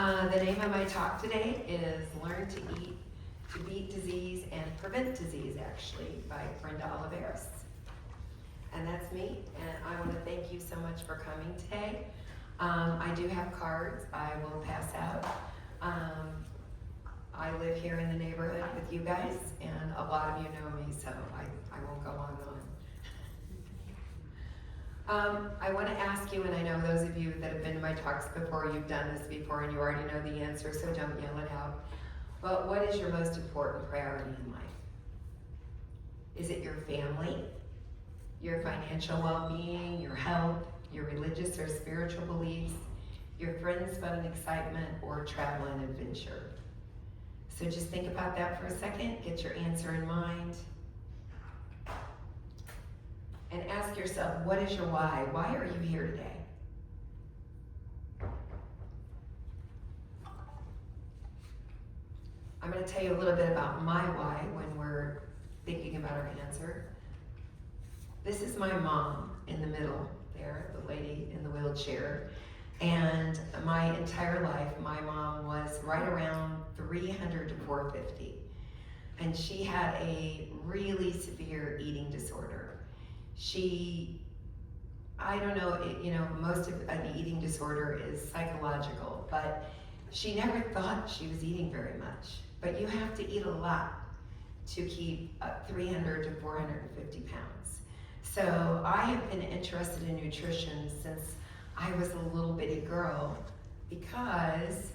The name of my talk today is Learn to Eat to Beat Disease and Prevent Disease, actually, by Brenda Oliveris. And that's me, and I want to thank you so much for coming today. I do have cards I will pass out. I live here in the neighborhood with you guys, and a lot of you know me, so I won't go on and on. I want to ask you, and I know those of you that have been to my talks before, you've done this before and you already know the answer, so don't yell it out. But what is your most important priority in life? Is it your family, your financial well-being, your health, your religious or spiritual beliefs, your friends, fun and excitement, or travel and adventure? So just think about that for a second, get your answer in mind. And ask yourself, what is your why? Why are you here today? I'm going to tell you a little bit about my why when we're thinking about our answer. This is my mom in the middle there, the lady in the wheelchair. And my entire life, my mom was right around 300 to 450. And she had a really severe eating disorder. I don't know, most of the eating disorder is psychological, but she never thought she was eating very much. But you have to eat a lot to keep 300 to 450 pounds. So I have been interested in nutrition since I was a little bitty girl because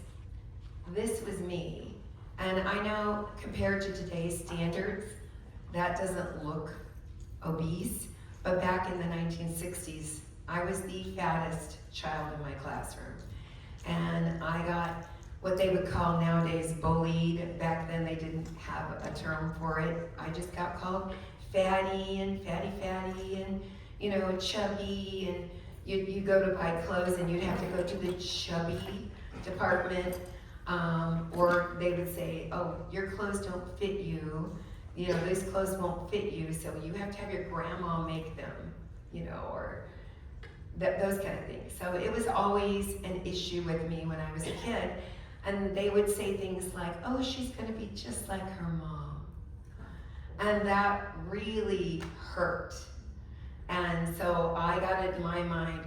this was me. And I know compared to today's standards, that doesn't look obese. But back in the 1960s, I was the fattest child in my classroom. And I got what they would call nowadays bullied. Back then they didn't have a term for it. I just got called fatty and fatty and, chubby. And you go to buy clothes and you'd have to go to the chubby department. Or they would say, oh, your clothes don't fit you. These clothes won't fit you, so you have to have your grandma make them, or those kind of things. So it was always an issue with me when I was a kid. And they would say things like, oh, she's going to be just like her mom. And that really hurt. And so I got it in my mind,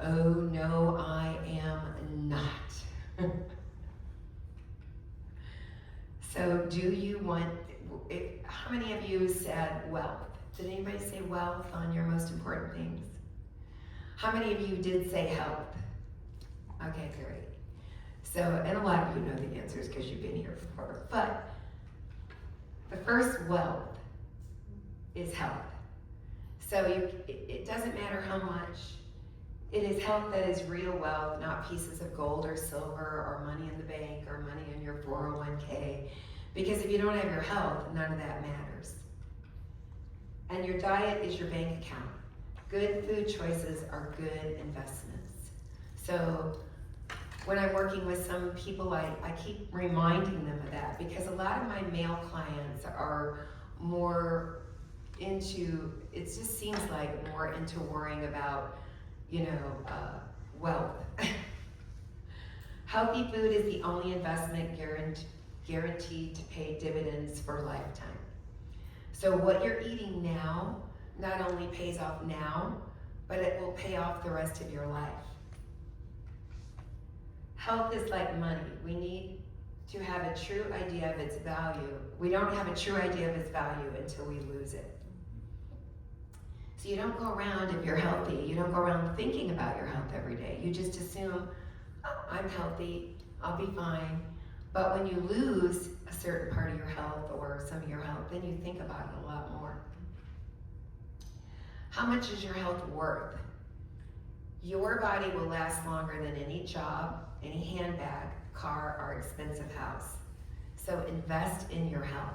oh, no, I am not. So do you want... How many of you said wealth? Did anybody say wealth on your most important things? How many of you did say health? Okay, great. So, and a lot of you know the answers because you've been here before. But the first wealth is health. So it doesn't matter how much. It is health that is real wealth, not pieces of gold or silver or money in the bank or money in your 401k. Because if you don't have your health, none of that matters. And your diet is your bank account. Good food choices are good investments. So when I'm working with some people, I keep reminding them of that because a lot of my male clients are more into, it just seems like more into worrying about, wealth. Healthy food is the only investment guaranteed to pay dividends for a lifetime. So what you're eating now not only pays off now, but it will pay off the rest of your life. Health is like money. We need to have a true idea of its value. We don't have a true idea of its value until we lose it. So you don't go around, if you're healthy, you don't go around thinking about your health every day. You just assume, oh, I'm healthy, I'll be fine. But when you lose a certain part of your health or some of your health, then you think about it a lot more. How much is your health worth? Your body will last longer than any job, any handbag, car, or expensive house. So invest in your health.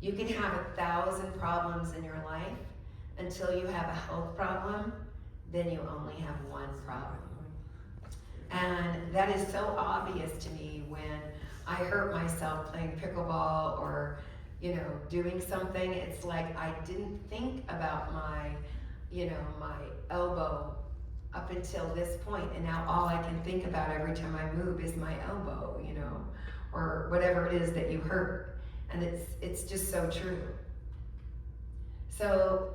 You can have 1,000 problems in your life until you have a health problem, then you only have one problem. And that is so obvious to me when I hurt myself playing pickleball or, doing something. It's like I didn't think about my elbow up until this point, and now all I can think about every time I move is my elbow, you know, or whatever it is that you hurt. And it's just so true. So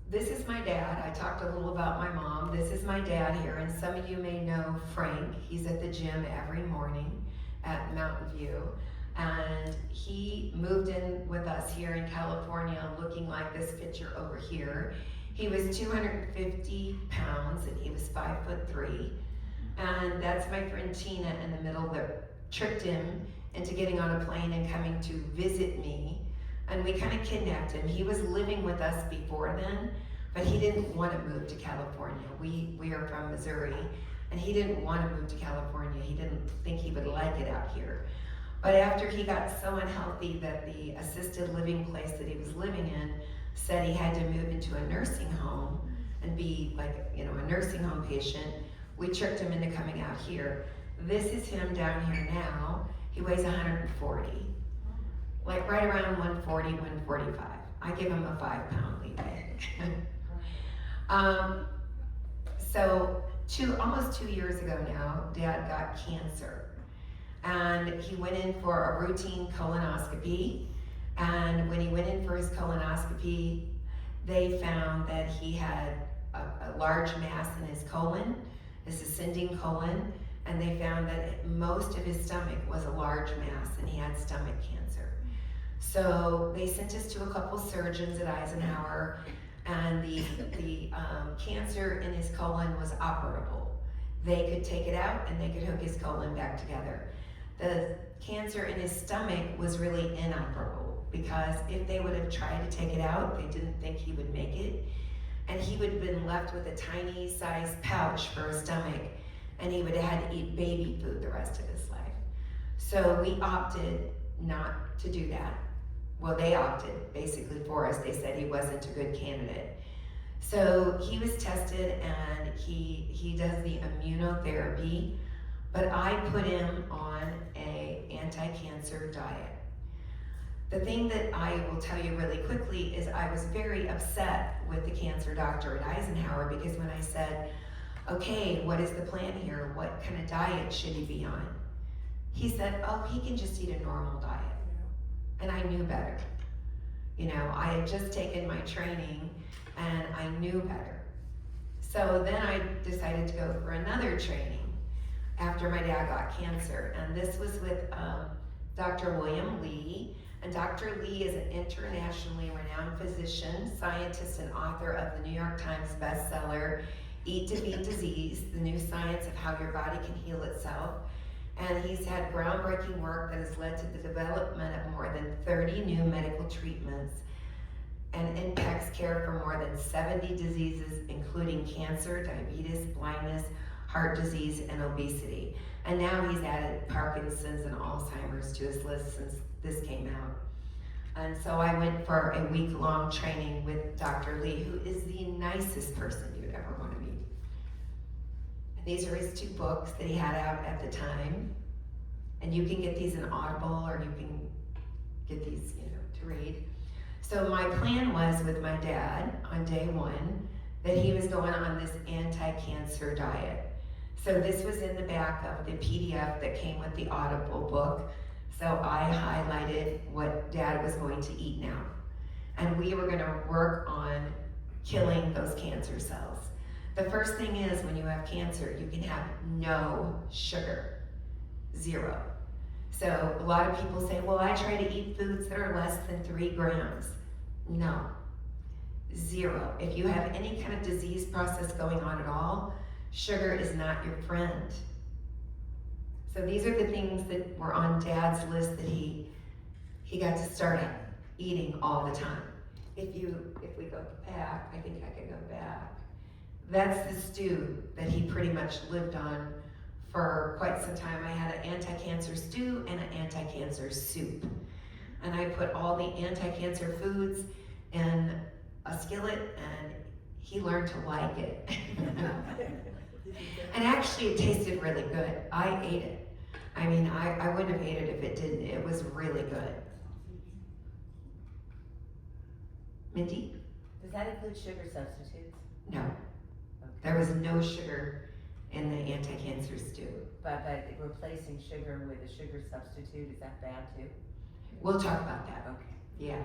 this is my dad. I talked a little about my mom. This is my dad here, and some of you may know Frank. He's at the gym every morning at Mountain View. And he moved in with us here in California looking like this picture over here. He was 250 pounds and he was 5'3". And that's my friend Tina in the middle that tricked him into getting on a plane and coming to visit me. And we kind of kidnapped him. He was living with us before then, but he didn't want to move to California. We are from Missouri, and he didn't want to move to California. He didn't think he would like it out here. But after he got so unhealthy that the assisted living place that he was living in said he had to move into a nursing home and be like, you know, a nursing home patient, we tricked him into coming out here. This is him down here now. He weighs 140, like right around 140, 145. I give him a 5-pound leeway. So almost 2 years ago now, Dad got cancer. And he went in for a routine colonoscopy. And when he went in for his colonoscopy, they found that he had a large mass in his colon, his ascending colon, and they found that most of his stomach was a large mass and he had stomach cancer. So they sent us to a couple surgeons at Eisenhower, and the cancer in his colon was operable. They could take it out and they could hook his colon back together. The cancer in his stomach was really inoperable, because if they would have tried to take it out, they didn't think he would make it. And he would have been left with a tiny sized pouch for a stomach, and he would have had to eat baby food the rest of his life. So we opted not to do that. Well, they opted basically for us. They said he wasn't a good candidate. So he was tested, and he does the immunotherapy, but I put him on a anti-cancer diet. The thing that I will tell you really quickly is I was very upset with the cancer doctor at Eisenhower, because when I said, okay, what is the plan here? What kind of diet should he be on? He said, oh, he can just eat a normal diet. And I knew better. You know, I had just taken my training and I knew better. So then I decided to go for another training after my dad got cancer. And this was with Dr. William Lee. And Dr. Lee is an internationally renowned physician, scientist, and author of the New York Times bestseller, Eat to Beat Disease, The New Science of How Your Body Can Heal Itself. And he's had groundbreaking work that has led to the development of more than 30 new medical treatments and impacts care for more than 70 diseases, including cancer, diabetes, blindness, heart disease, and obesity. And now he's added Parkinson's and Alzheimer's to his list since this came out. And so I went for a week-long training with Dr. Lee, who is the nicest person you'd ever want to meet. And these are his 2 books that he had out at the time. And you can get these in Audible, or you can get these, you know, to read. So my plan was with my dad on day 1 that he was going on this anti-cancer diet. So this was in the back of the PDF that came with the Audible book. So I highlighted what Dad was going to eat now. And we were gonna work on killing those cancer cells. The first thing is, when you have cancer, you can have no sugar, 0. So a lot of people say, well, I try to eat foods that are less than 3 grams. No, 0. If you have any kind of disease process going on at all, sugar is not your friend. So these are the things that were on Dad's list that he got to start eating all the time. If we go back, I think I could go back. That's the stew that he pretty much lived on for quite some time. I had an anti-cancer stew and an anti-cancer soup. And I put all the anti-cancer foods in a skillet, and he learned to like it. And actually it tasted really good. I ate it. I mean, I wouldn't have ate it if it didn't. It was really good. Mindy? Does that include sugar substitutes? No. Okay. There was no sugar in the anti-cancer stew. But replacing sugar with a sugar substitute, is that bad too? We'll talk about that. Okay. Yeah.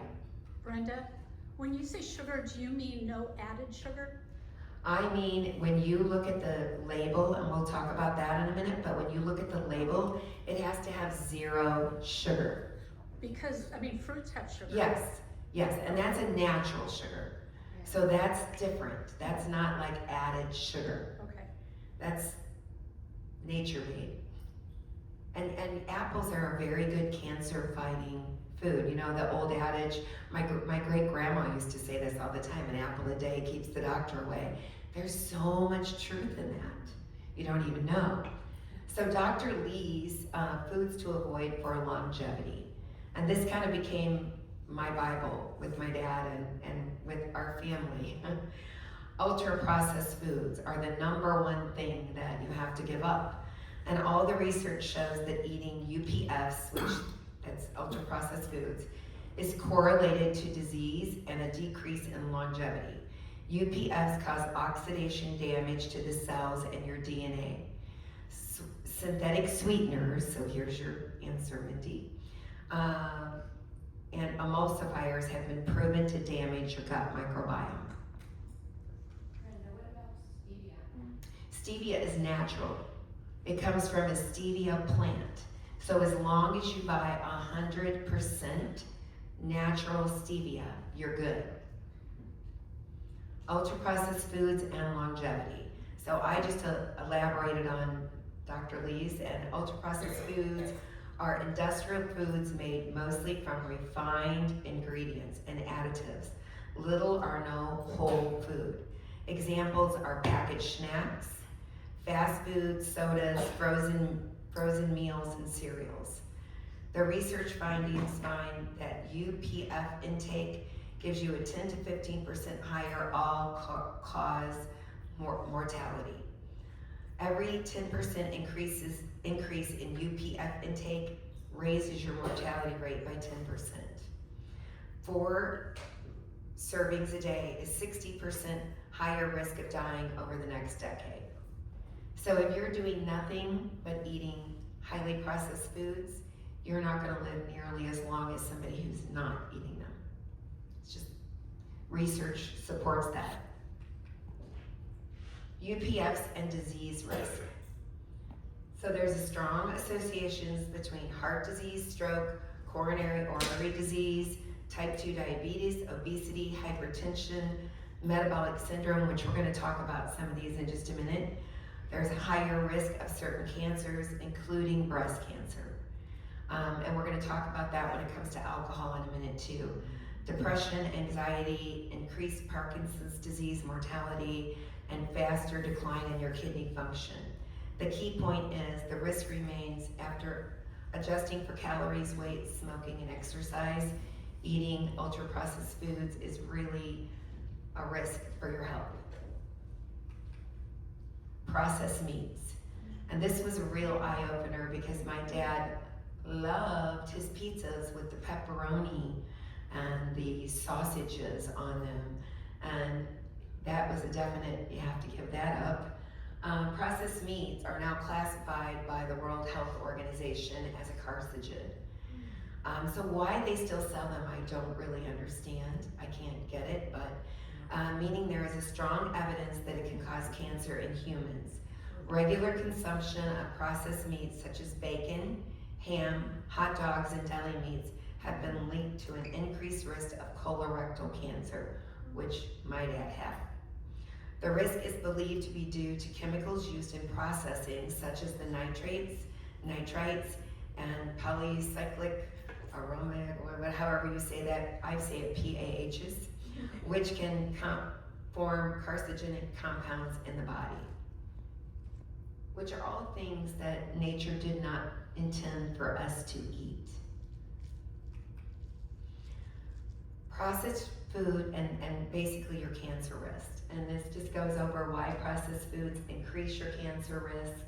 Brenda, when you say sugar, do you mean no added sugar? I mean, when you look at the label, and we'll talk about that in a minute, but when you look at the label, it has to have 0 sugar. Because, I mean, fruits have sugar. Yes, and that's a natural sugar. So that's different. That's not like added sugar. Okay. That's nature made. And apples are a very good cancer fighting food. You know, the old adage, my great grandma used to say this all the time, an apple a day keeps the doctor away. There's so much truth in that. You don't even know. So Dr. Lee's foods to avoid for longevity. And this kind of became my Bible with my dad and with our family. Ultra processed foods are the #1 thing that you have to give up. And all the research shows that eating UPFs, which that's ultra processed foods, is correlated to disease and a decrease in longevity. UPFs cause oxidation damage to the cells in your DNA. Synthetic sweeteners, so here's your answer, Mindy, and emulsifiers have been proven to damage your gut microbiome. Brenda, what about stevia? Stevia is natural. It comes from a stevia plant. So as long as you buy 100% natural stevia, you're good. Ultra processed foods and longevity. So I just elaborated on Dr. Lee's, and ultra processed foods are industrial foods made mostly from refined ingredients and additives. Little or no whole food. Examples are packaged snacks, fast food, sodas, frozen meals, and cereals. The research findings find that UPF intake gives you a 10 to 15% higher all-cause mortality. Every 10% increase in UPF intake raises your mortality rate by 10%. 4 servings a day is 60% higher risk of dying over the next decade. So if you're doing nothing but eating highly processed foods, you're not going to live nearly as long as somebody who's not eating them. It's just research supports that. UPFs and disease risk. So there's a strong associations between heart disease, stroke, coronary artery disease, type 2 diabetes, obesity, hypertension, metabolic syndrome, which we're going to talk about some of these in just a minute. There's a higher risk of certain cancers, including breast cancer. And we're going to talk about that when it comes to alcohol in a minute too. Depression, anxiety, increased Parkinson's disease mortality, and faster decline in your kidney function. The key point is the risk remains after adjusting for calories, weight, smoking, and exercise. Eating ultra-processed foods is really a risk for your health. Processed meats. And this was a real eye-opener because my dad loved his pizzas with the pepperoni and the sausages on them. And that was a definite, you have to give that up. Processed meats are now classified by the World Health Organization as a carcinogen. So why they still sell them, I don't really understand. I can't get it, but meaning there is a strong evidence that it can cause cancer in humans. Regular consumption of processed meats such as bacon, ham, hot dogs, and deli meats have been linked to an increased risk of colorectal cancer, which my dad had. The risk is believed to be due to chemicals used in processing, such as the nitrites, and polycyclic aromatic, or however you say that. I say it PAHs, which can form carcinogenic compounds in the body, which are all things that nature did not intend for us to eat. Processed food and basically your cancer risk. And this just goes over why processed foods increase your cancer risk.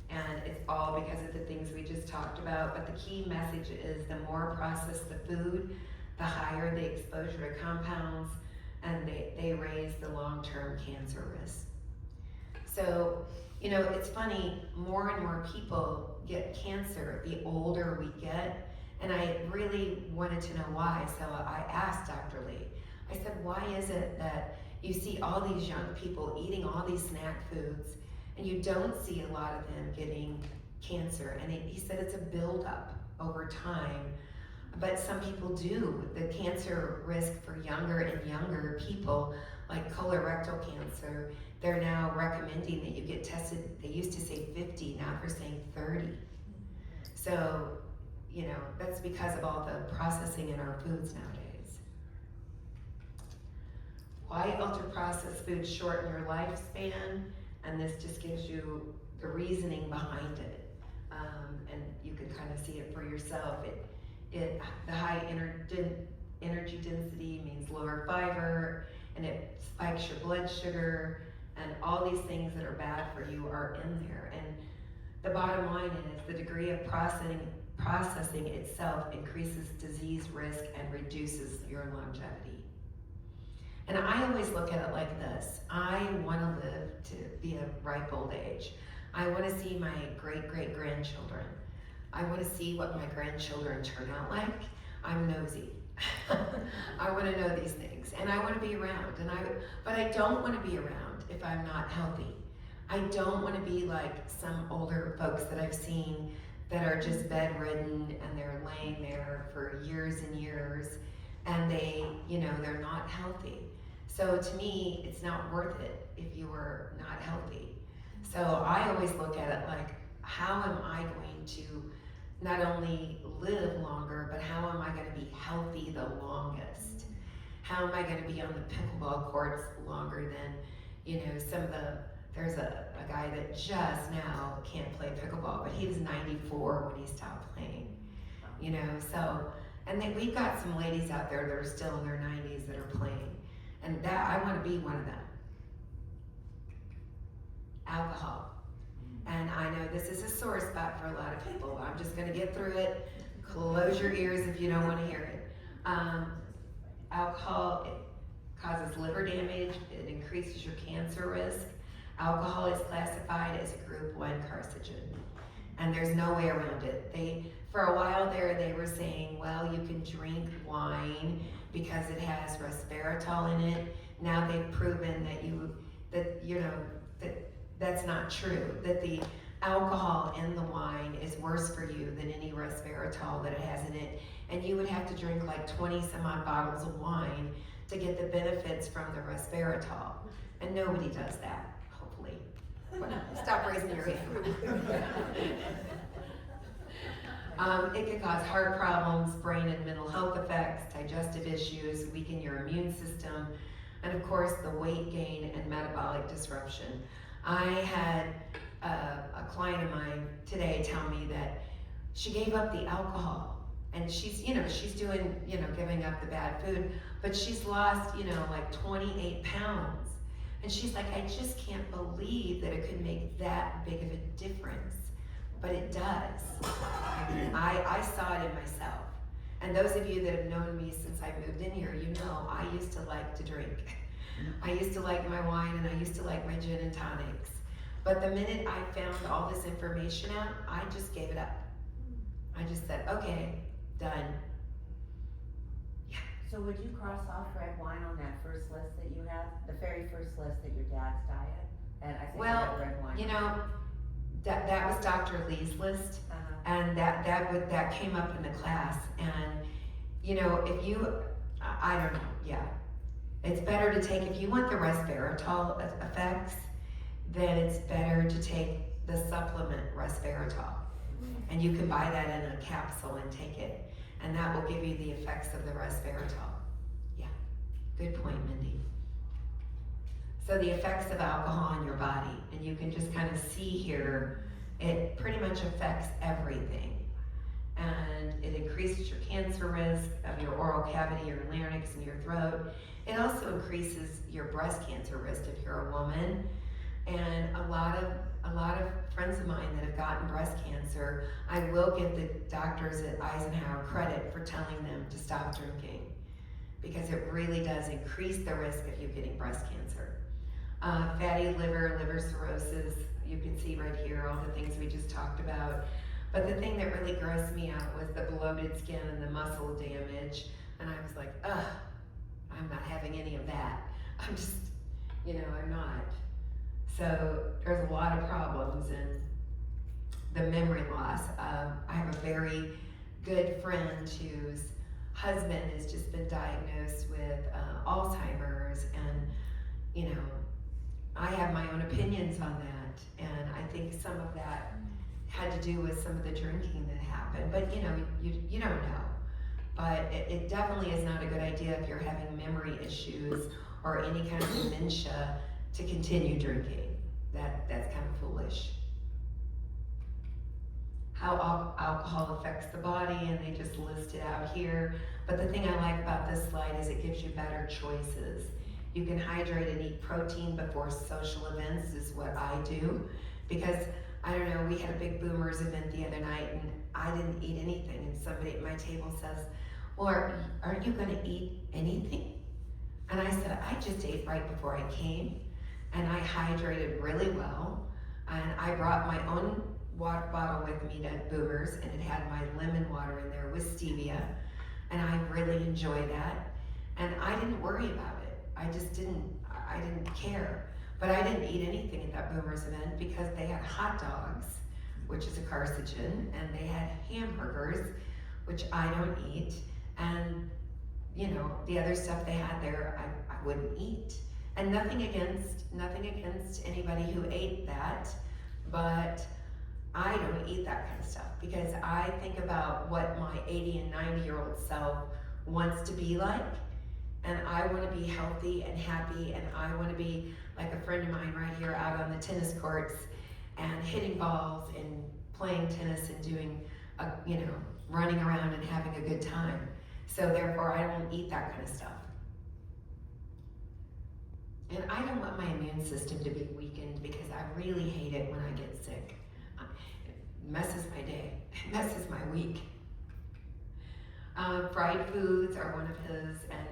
And it's all because of the things we just talked about. But the key message is the more processed the food, the higher the exposure to compounds, and they raise the long-term cancer risk. So, it's funny, more and more people get cancer the older we get, and I really wanted to know why, so I asked Dr. Lee. I said, why is it that you see all these young people eating all these snack foods, and you don't see a lot of them getting cancer? And he said it's a buildup over time, but some people do. The cancer risk for younger and younger people, like colorectal cancer, they're now recommending that you get tested. They used to say 50, now they're saying 30. So, that's because of all the processing in our foods nowadays. Why ultra-processed foods shorten your lifespan? And this just gives you the reasoning behind it. And you can kind of see it for yourself. The high energy density means lower fiber, and it spikes your blood sugar, and all these things that are bad for you are in there. And the bottom line is the degree of processing itself increases disease risk and reduces your longevity. And I always look at it like this. I want to live to be a ripe old age. I want to see my great-great-grandchildren. I want to see what my grandchildren turn out like. I'm nosy. I want to know these things, and I want to be around. But I don't want to be around if I'm not healthy. I don't want to be like some older folks that I've seen that are just bedridden and they're laying there for years and years, and they're not healthy. So to me, it's not worth it if you are not healthy. So I always look at it like, how am I going to not only live longer, but how am I going to be healthy the longest? How am I going to be on the pickleball courts longer than, there's a guy that just now can't play pickleball, but he was 94 when he stopped playing, and we've got some ladies out there that are still in their 90s that are playing, and that I want to be one of them. Alcohol. And I know this is a sore spot for a lot of people. I'm just going to get through it. Close your ears if you don't want to hear it. Alcohol, it causes liver damage. It increases your cancer risk. Alcohol is classified as a group 1 carcinogen, and there's no way around it. For a while there, they were saying, well, you can drink wine because it has resveratrol in it. Now they've proven that's not true, that the alcohol in the wine is worse for you than any resveratrol that it has in it, and you would have to drink like 20 some odd bottles of wine to get the benefits from the resveratrol, and nobody does that, hopefully. Stop raising your hand. It can cause heart problems, brain and mental health effects, digestive issues, weaken your immune system, and of course the weight gain and metabolic disruption. I had a client of mine today tell me that she gave up the alcohol, and she's doing, giving up the bad food, but she's lost, like 28 pounds. And she's like, I just can't believe that it could make that big of a difference, but it does. I saw it in myself. And those of you that have known me since I moved in here, I used to like to drink. I used to like my wine, and I used to like my gin and tonics. But the minute I found all this information out, I just gave it up. I just said, okay, done. Yeah. So would you cross off red wine on that first list that you have? The very first list that your dad's diet? And I think Well, red wine. That was Dr. Lee's list, and that came up in the class. And if you, I don't know, yeah. It's better to take, if you want the resveratrol effects, then it's better to take the supplement resveratrol. And you can buy that in a capsule and take it, and that will give you the effects of the resveratrol. Yeah, good point, Mindy. So the effects of alcohol on your body, and you can just kind of see here, it pretty much affects everything. And it increases your cancer risk of your oral cavity, your larynx, and your throat. It also increases your breast cancer risk if you're a woman. And a lot of friends of mine that have gotten breast cancer, I will give the doctors at Eisenhower credit for telling them to stop drinking, because it really does increase the risk of you getting breast cancer. fatty liver, liver cirrhosis. You can see right here all the things we just talked about. But the thing that really grossed me out was the bloated skin and the muscle damage. And I was like, ugh, I'm not having any of that. I'm just, I'm not. So there's a lot of problems, and the memory loss. I have a very good friend whose husband has just been diagnosed with Alzheimer's, and I have my own opinions on that, and I think some of that had to do with some of the drinking that happened, but you don't know. But it definitely is not a good idea if you're having memory issues or any kind of dementia to continue drinking. That's kind of foolish. How alcohol affects the body, and they just list it out here. But the thing I like about this slide is it gives you better choices. You can hydrate and eat protein before social events is what I do, because I don't know, we had a big boomers event the other night and I didn't eat anything, and somebody at my table says, well, aren't you gonna eat anything? And I said, I just ate right before I came, and I hydrated really well, and I brought my own water bottle with me to Boomers, and it had my lemon water in there with stevia, and I really enjoy that, and I didn't worry about it. I didn't care. But I didn't eat anything at that Boomers event because they had hot dogs, which is a carcinogen, and they had hamburgers, which I don't eat, and the other stuff they had there, I wouldn't eat. And nothing against anybody who ate that, but I don't eat that kind of stuff because I think about what my 80 and 90-year-old self wants to be like, and I want to be healthy and happy, and I want to be like a friend of mine right here out on the tennis courts and hitting balls and playing tennis and doing, running around and having a good time. So therefore, I don't eat that kind of stuff. And I don't want my immune system to be weakened because I really hate it when I get sick. It messes my day, it messes my week. Fried foods are one of his, and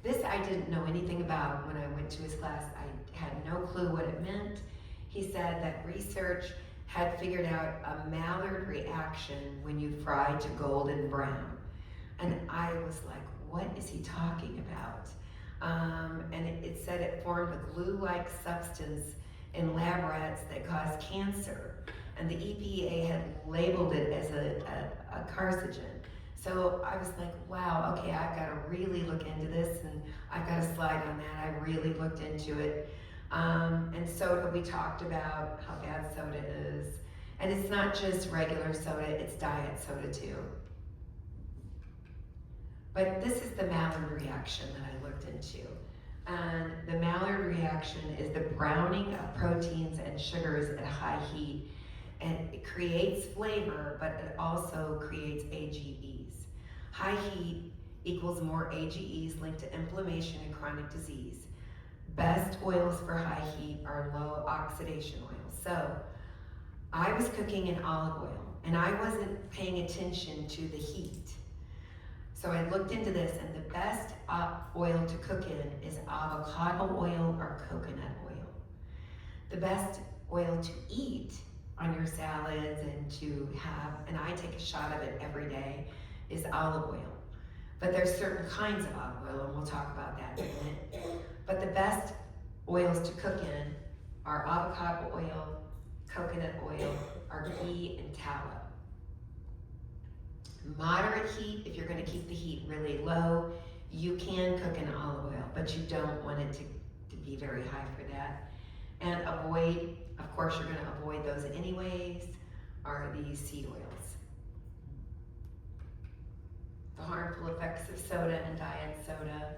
this I didn't know anything about when I went to his class. I had no clue what it meant. He said that research had figured out a Maillard reaction when you fry to golden brown. And I was like, what is he talking about? And it said it formed a glue-like substance in lab rats that caused cancer. And the EPA had labeled it as a carcinogen. So I was like, wow, okay, I've got to really look into this, and I've got a slide on that. I really looked into it. And soda, we talked about how bad soda is. And it's not just regular soda, it's diet soda too. But this is the Maillard reaction that I looked into. And the Maillard reaction is the browning of proteins and sugars at high heat. And it creates flavor, but it also creates AGEs. High heat equals more AGEs linked to inflammation and chronic disease. Best oils for high heat are low oxidation oils. So I was cooking in olive oil, and I wasn't paying attention to the heat. So I looked into this, and the best oil to cook in is avocado oil or coconut oil. The best oil to eat on your salads and to have, and I take a shot of it every day, is olive oil. But there's certain kinds of olive oil, and we'll talk about that in a minute. But the best oils to cook in are avocado oil, coconut oil, or ghee and tallow. Moderate heat, if you're going to keep the heat really low, you can cook in olive oil, but you don't want it to be very high for that. And avoid, of course you're going to avoid those anyways, are these seed oils. The harmful effects of soda and diet soda.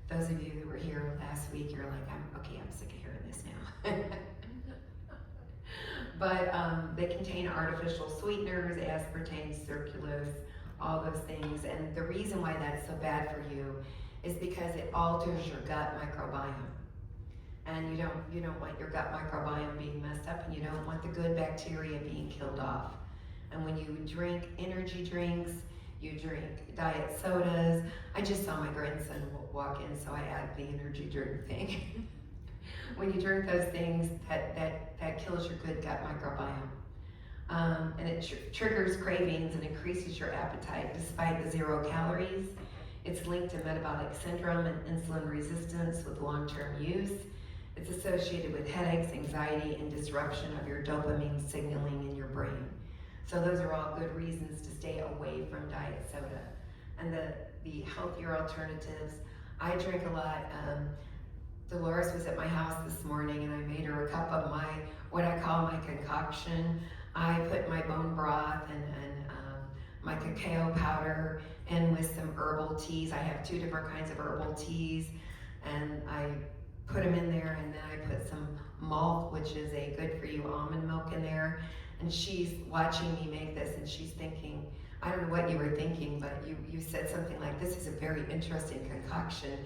Those of you who were here last week, you're like, I'm sick of hearing this now. But they contain artificial sweeteners, aspartame, sucralose, all those things. And the reason why that's so bad for you is because it alters your gut microbiome. And you don't want your gut microbiome being messed up, and you don't want the good bacteria being killed off. And when you drink energy drinks, you drink diet sodas. I just saw my grandson walk in, so I added the energy drink thing. when you drink those things, that kills your good gut microbiome. And it triggers cravings and increases your appetite despite the 0 calories. It's linked to metabolic syndrome and insulin resistance with long-term use. It's associated with headaches, anxiety, and disruption of your dopamine signaling in your brain. So those are all good reasons to stay away from diet soda. And the healthier alternatives, I drink a lot. Dolores was at my house this morning and I made her a cup of what I call my concoction. I put my bone broth and my cacao powder in with some herbal teas. I have 2 different kinds of herbal teas, and I put them in there, and then I put some malt, which is a good for you almond milk in there. And she's watching me make this and she's thinking, I don't know what you were thinking, but you said something like, this is a very interesting concoction.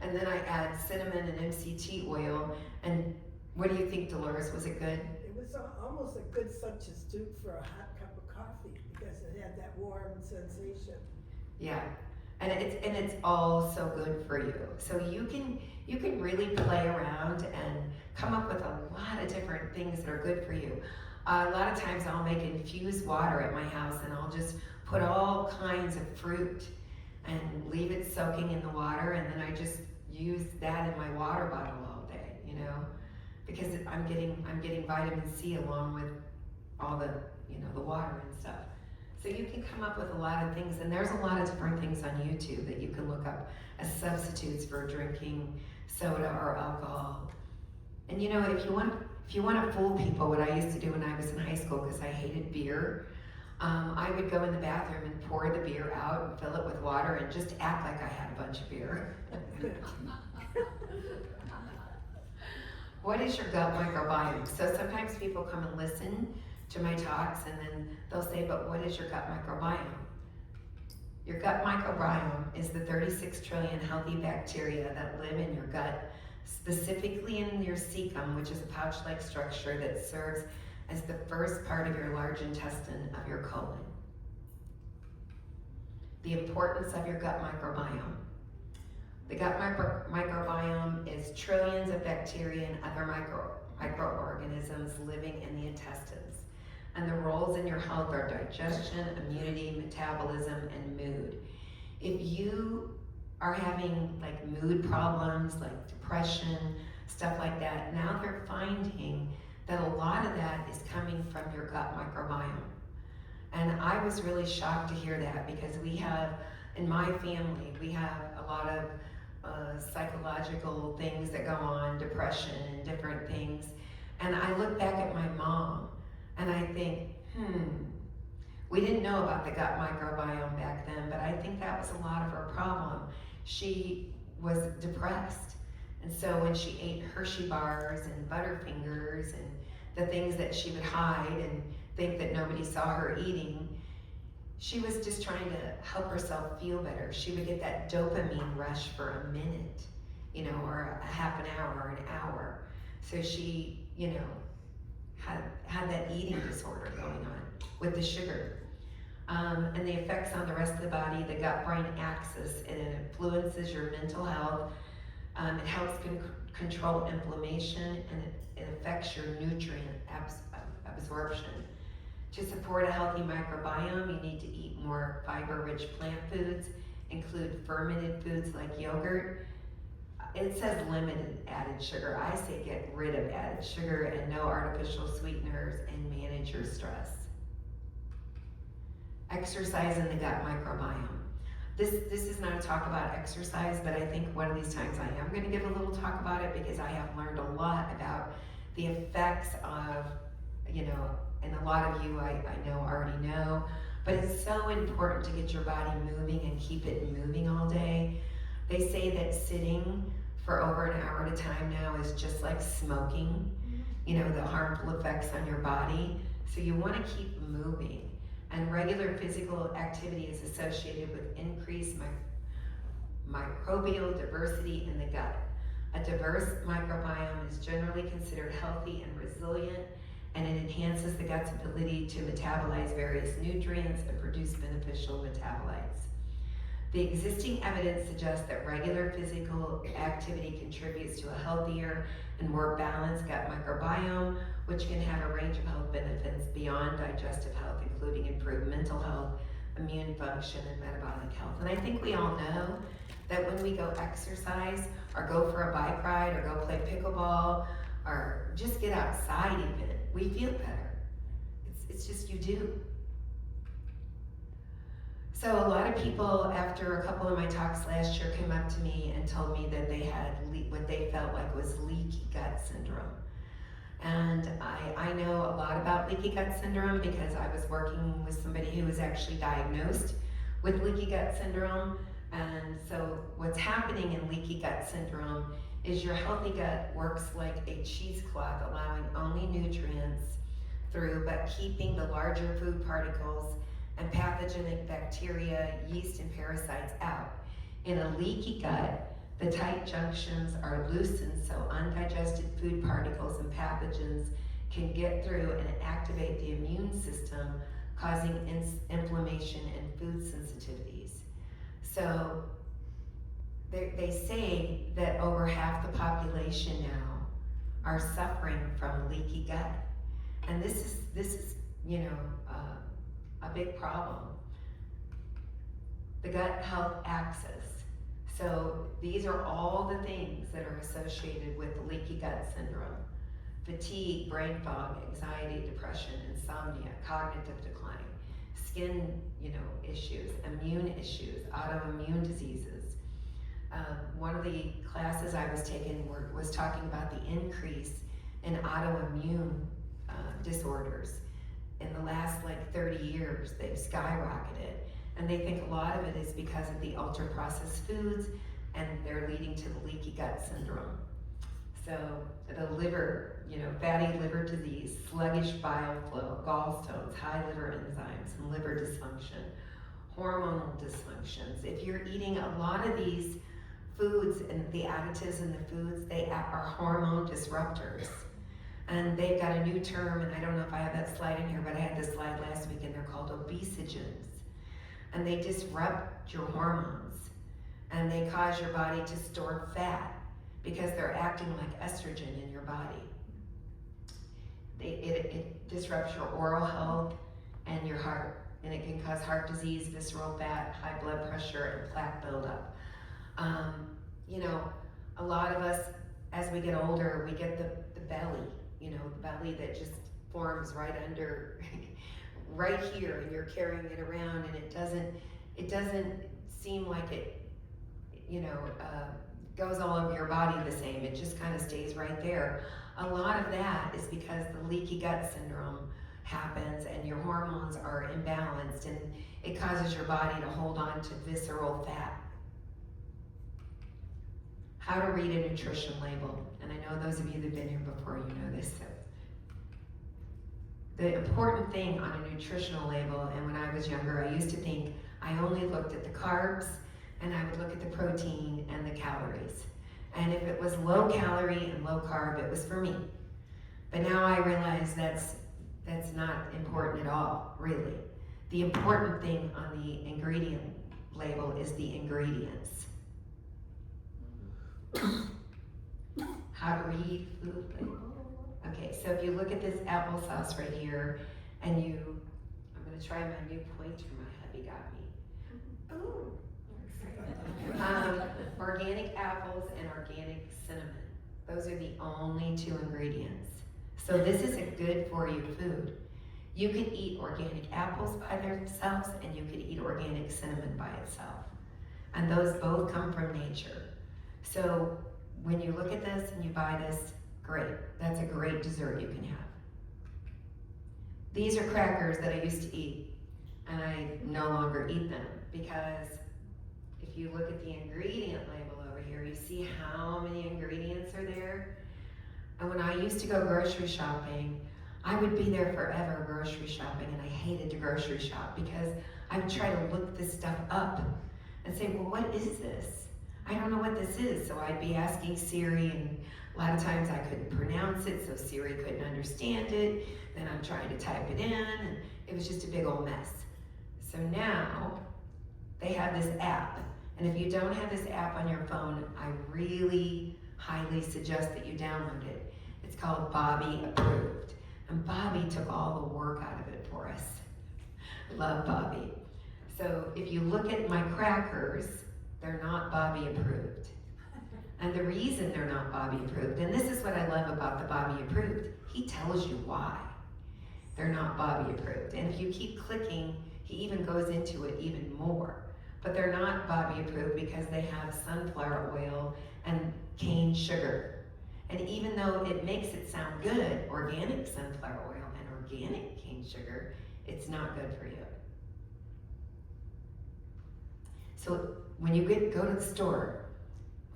And then I add cinnamon and MCT oil. And what do you think, Dolores? Was it good? It was almost a good substitute for a hot cup of coffee because it had that warm sensation. Yeah, and it's all so good for you. So you can really play around and come up with a lot of different things that are good for you. A lot of times I'll make infused water at my house and I'll just put all kinds of fruit and leave it soaking in the water, and then I just use that in my water bottle all day, you know, because I'm getting vitamin C along with all the, you know, the water and stuff. So you can come up with a lot of things, and there's a lot of different things on YouTube that you can look up as substitutes for drinking soda or alcohol. And you know, if you want to fool people, what I used to do when I was in high school, because I hated beer, I would go in the bathroom and pour the beer out and fill it with water and just act like I had a bunch of beer. What is your gut microbiome? So sometimes people come and listen to my talks and then they'll say, but what is your gut microbiome? Your gut microbiome is the 36 trillion healthy bacteria that live in your gut, specifically in your cecum, which is a pouch-like structure that serves as the first part of your large intestine of your colon. The importance of your gut microbiome. The gut microbiome is trillions of bacteria and other microorganisms living in the intestines. And the roles in your health are digestion, immunity, metabolism, and mood. If you are having like mood problems, like depression, stuff like that, now they're finding that a lot of that is coming from your gut microbiome. And I was really shocked to hear that, because we have, in my family, we have a lot of psychological things that go on, depression and different things. And I look back at my mom and I think, we didn't know about the gut microbiome back then, but I think that was a lot of her problem. She was depressed. And so when she ate Hershey bars and Butterfingers and the things that she would hide and think that nobody saw her eating, she was just trying to help herself feel better. She would get that dopamine rush for a minute, you know, or a half an hour or an hour. So she, you know, had that eating disorder going on with the sugar. And the effects on the rest of the body, the gut-brain axis, and it influences your mental health. It helps control inflammation, and it affects your nutrient absorption. To support a healthy microbiome, you need to eat more fiber-rich plant foods, include fermented foods like yogurt. It says limited added sugar. I say get rid of added sugar and no artificial sweeteners, and manage your stress. Exercise in the gut microbiome. This is not a talk about exercise, but I think one of these times I am going to give a little talk about it, because I have learned a lot about the effects of, you know, and a lot of you I know already know, but it's so important to get your body moving and keep it moving all day. They say that sitting for over an hour at a time now is just like smoking, you know, the harmful effects on your body. So you want to keep moving. And regular physical activity is associated with increased microbial diversity in the gut. A diverse microbiome is generally considered healthy and resilient, and it enhances the gut's ability to metabolize various nutrients and produce beneficial metabolites. The existing evidence suggests that regular physical activity contributes to a healthier and more balanced gut microbiome, which can have a range of health benefits beyond digestive health, including improved mental health, immune function, and metabolic health. And I think we all know that when we go exercise, or go for a bike ride, or go play pickleball, or just get outside even, we feel better. It's just you do. So a lot of people, after a couple of my talks last year, came up to me and told me that they had what they felt like was leaky gut syndrome. And I know a lot about leaky gut syndrome because I was working with somebody who was actually diagnosed with leaky gut syndrome. And so what's happening in leaky gut syndrome is your healthy gut works like a cheesecloth, allowing only nutrients through, but keeping the larger food particles and pathogenic bacteria, yeast, and parasites out. In a leaky gut, the tight junctions are loosened so undigested food particles and pathogens can get through and activate the immune system, causing inflammation and food sensitivities. So they say that over half the population now are suffering from leaky gut. And this is a big problem. The gut health axis. So these are all the things that are associated with leaky gut syndrome: fatigue, brain fog, anxiety, depression, insomnia, cognitive decline, skin, issues, immune issues, autoimmune diseases. One of the classes I was taking was talking about the increase in autoimmune disorders. In the last 30 years, they've skyrocketed. And they think a lot of it is because of the ultra-processed foods, and they're leading to the leaky gut syndrome. So the liver, fatty liver disease, sluggish bile flow, gallstones, high liver enzymes, and liver dysfunction, hormonal dysfunctions. If you're eating a lot of these foods and the additives in the foods, they are hormone disruptors. And they've got a new term, and I don't know if I have that slide in here, but I had this slide last week, and they're called obesogens. And they disrupt your hormones, and they cause your body to store fat because they're acting like estrogen in your body. It disrupts your oral health and your heart, and it can cause heart disease, visceral fat, high blood pressure, and plaque buildup. A lot of us, as we get older, we get the belly, the belly that just forms right under, right here, and you're carrying it around, and it doesn't seem like it, goes all over your body the same. It just kind of stays right there. A lot of that is because the leaky gut syndrome happens and your hormones are imbalanced, and it causes your body to hold on to visceral fat. How to read a nutrition label. And I know those of you that have been here before, you know this. So the important thing on a nutritional label, and when I was younger, I used to think I only looked at the carbs, and I would look at the protein and the calories. And if it was low calorie and low carb, it was for me. But now I realize that's not important at all, really. The important thing on the ingredient label is the ingredients. How to read food label. Okay, so if you look at this applesauce right here, and I'm gonna try my new pointer my hubby got me. Oh. Organic apples and organic cinnamon. Those are the only two ingredients. So this is a good for you food. You could eat organic apples by themselves, and you could eat organic cinnamon by itself. And those both come from nature. So when you look at this and you buy this, great. That's a great dessert you can have. These are crackers that I used to eat, and I no longer eat them because if you look at the ingredient label over here, you see how many ingredients are there. And when I used to go grocery shopping, I would be there forever grocery shopping, and I hated to grocery shop because I would try to look this stuff up and say, well, what is this? I don't know what this is. So I'd be asking Siri, and a lot of times I couldn't pronounce it, so Siri couldn't understand it. Then I'm trying to type it in, and it was just a big old mess. So now, they have this app. And if you don't have this app on your phone, I really highly suggest that you download it. It's called Bobby Approved. And Bobby took all the work out of it for us. Love Bobby. So if you look at my crackers, they're not Bobby approved. And the reason they're not Bobby approved, and this is what I love about the Bobby approved, he tells you why they're not Bobby approved. And if you keep clicking, he even goes into it even more. But they're not Bobby approved because they have sunflower oil and cane sugar. And even though it makes it sound good, organic sunflower oil and organic cane sugar, it's not good for you. So when you go to the store,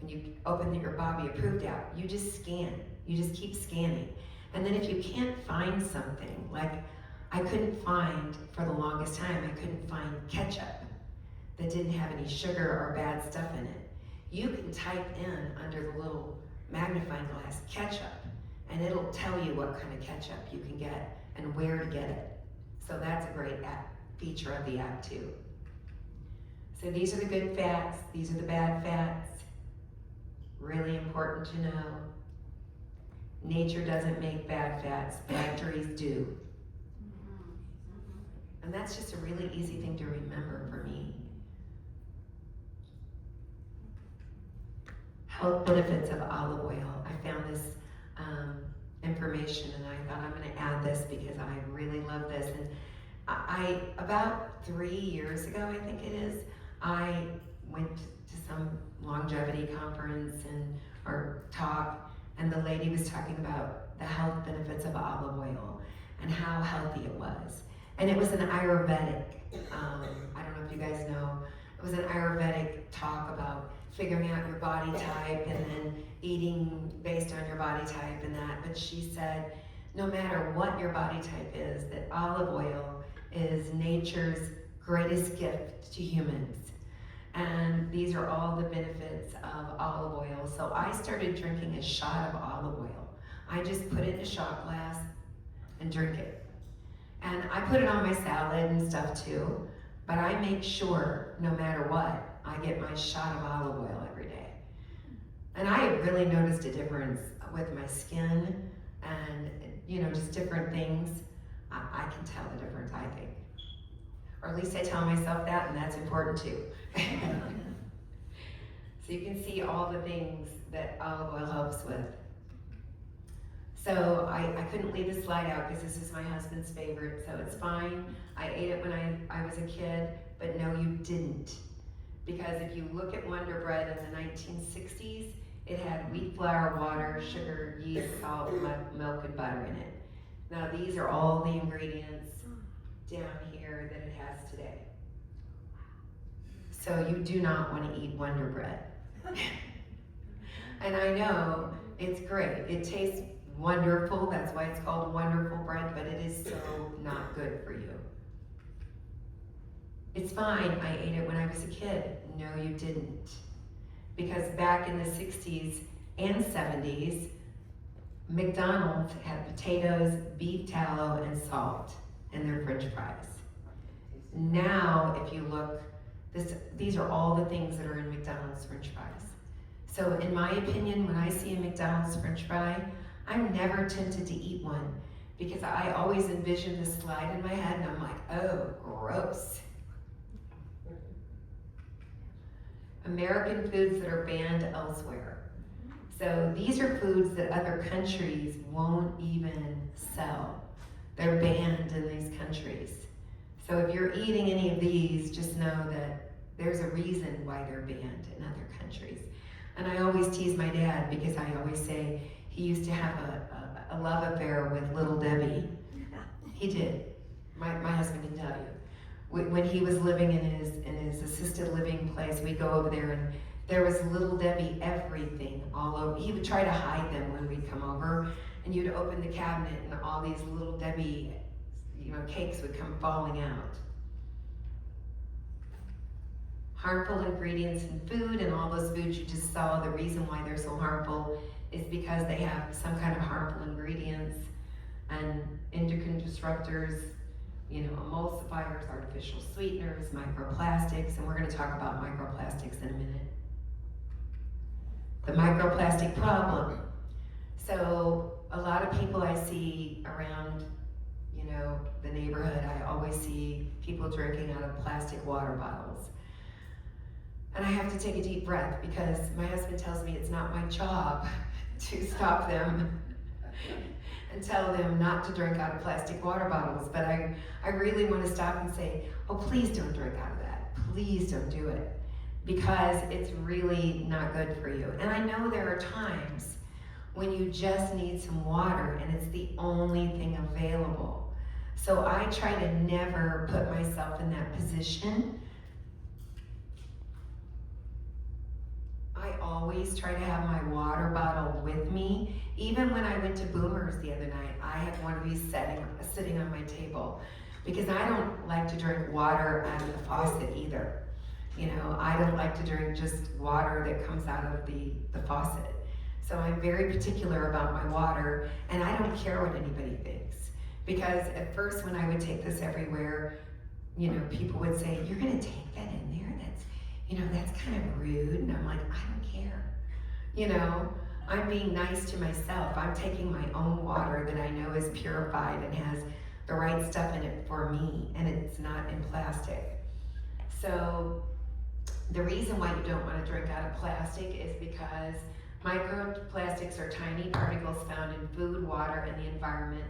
when you open your Bobby Approved app, you just scan. You just keep scanning. And then if you can't find something, like I couldn't find, for the longest time, I couldn't find ketchup that didn't have any sugar or bad stuff in it. You can type in under the little magnifying glass ketchup, and it'll tell you what kind of ketchup you can get and where to get it. So that's a great feature of the app too. So these are the good fats, these are the bad fats. Really important to know. Nature doesn't make bad fats, factories do. And that's just a really easy thing to remember for me. Health benefits of olive oil. I found this information and I thought I'm going to add this because I really love this. And I about 3 years ago, I think it is, I went to some longevity conference or talk, and the lady was talking about the health benefits of olive oil and how healthy it was. And it was an Ayurvedic, I don't know if you guys know, it was an Ayurvedic talk about figuring out your body type and then eating based on your body type and that. But she said, no matter what your body type is, that olive oil is nature's greatest gift to humans. And these are all the benefits of olive oil. So I started drinking a shot of olive oil. I just put it in a shot glass and drink it. And I put it on my salad and stuff too, but I make sure, no matter what, I get my shot of olive oil every day. And I really noticed a difference with my skin and, just different things. I can tell the difference, I think. Or at least I tell myself that, and that's important too. So you can see all the things that olive oil helps with. So I couldn't leave this slide out because this is my husband's favorite, so it's fine. I ate it when I was a kid, but no, you didn't. Because if you look at Wonder Bread in the 1960s, it had wheat flour, water, sugar, yeast, salt, milk, and butter in it. Now these are all the ingredients down here that it has today. So you do not want to eat Wonder Bread. And I know it's great. It tastes wonderful. That's why it's called wonderful bread, but it is so not good for you. It's fine. I ate it when I was a kid. No, you didn't. Because back in the 60s and 70s, McDonald's had potatoes, beef tallow, and salt in their French fries. Now, if you look, these are all the things that are in McDonald's French fries. So in my opinion, when I see a McDonald's French fry, I'm never tempted to eat one because I always envision this slide in my head and I'm like, oh, gross. American foods that are banned elsewhere. So these are foods that other countries won't even sell. They're banned in these countries. So if you're eating any of these, just know that there's a reason why they're banned in other countries. And I always tease my dad because I always say he used to have a love affair with Little Debbie. He did. My husband can tell you. When he was living in his assisted living place, we'd go over there and there was Little Debbie everything all over. He would try to hide them when we'd come over, and you'd open the cabinet and all these Little Debbie, cakes would come falling out. Harmful ingredients in food, and all those foods you just saw, the reason why they're so harmful is because they have some kind of harmful ingredients and endocrine disruptors, emulsifiers, artificial sweeteners, microplastics, and we're going to talk about microplastics in a minute. The microplastic problem. So a lot of people I see around, the neighborhood, I always see people drinking out of plastic water bottles. And I have to take a deep breath because my husband tells me it's not my job to stop them and tell them not to drink out of plastic water bottles. But I really want to stop and say, oh, please don't drink out of that. Please don't do it, because it's really not good for you. And I know there are times when you just need some water and it's the only thing available. So I try to never put myself in that position. I always try to have my water bottle with me. Even when I went to Boomers the other night, I had one of these sitting on my table, because I don't like to drink water out of the faucet either. I don't like to drink just water that comes out of the faucet. So I'm very particular about my water, and I don't care what anybody thinks. Because at first when I would take this everywhere, people would say, you're gonna take that in there? That's kind of rude. And I'm like, I don't care. I'm being nice to myself. I'm taking my own water that I know is purified and has the right stuff in it for me, and it's not in plastic. So the reason why you don't want to drink out of plastic is because microplastics are tiny particles found in food, water, and the environment,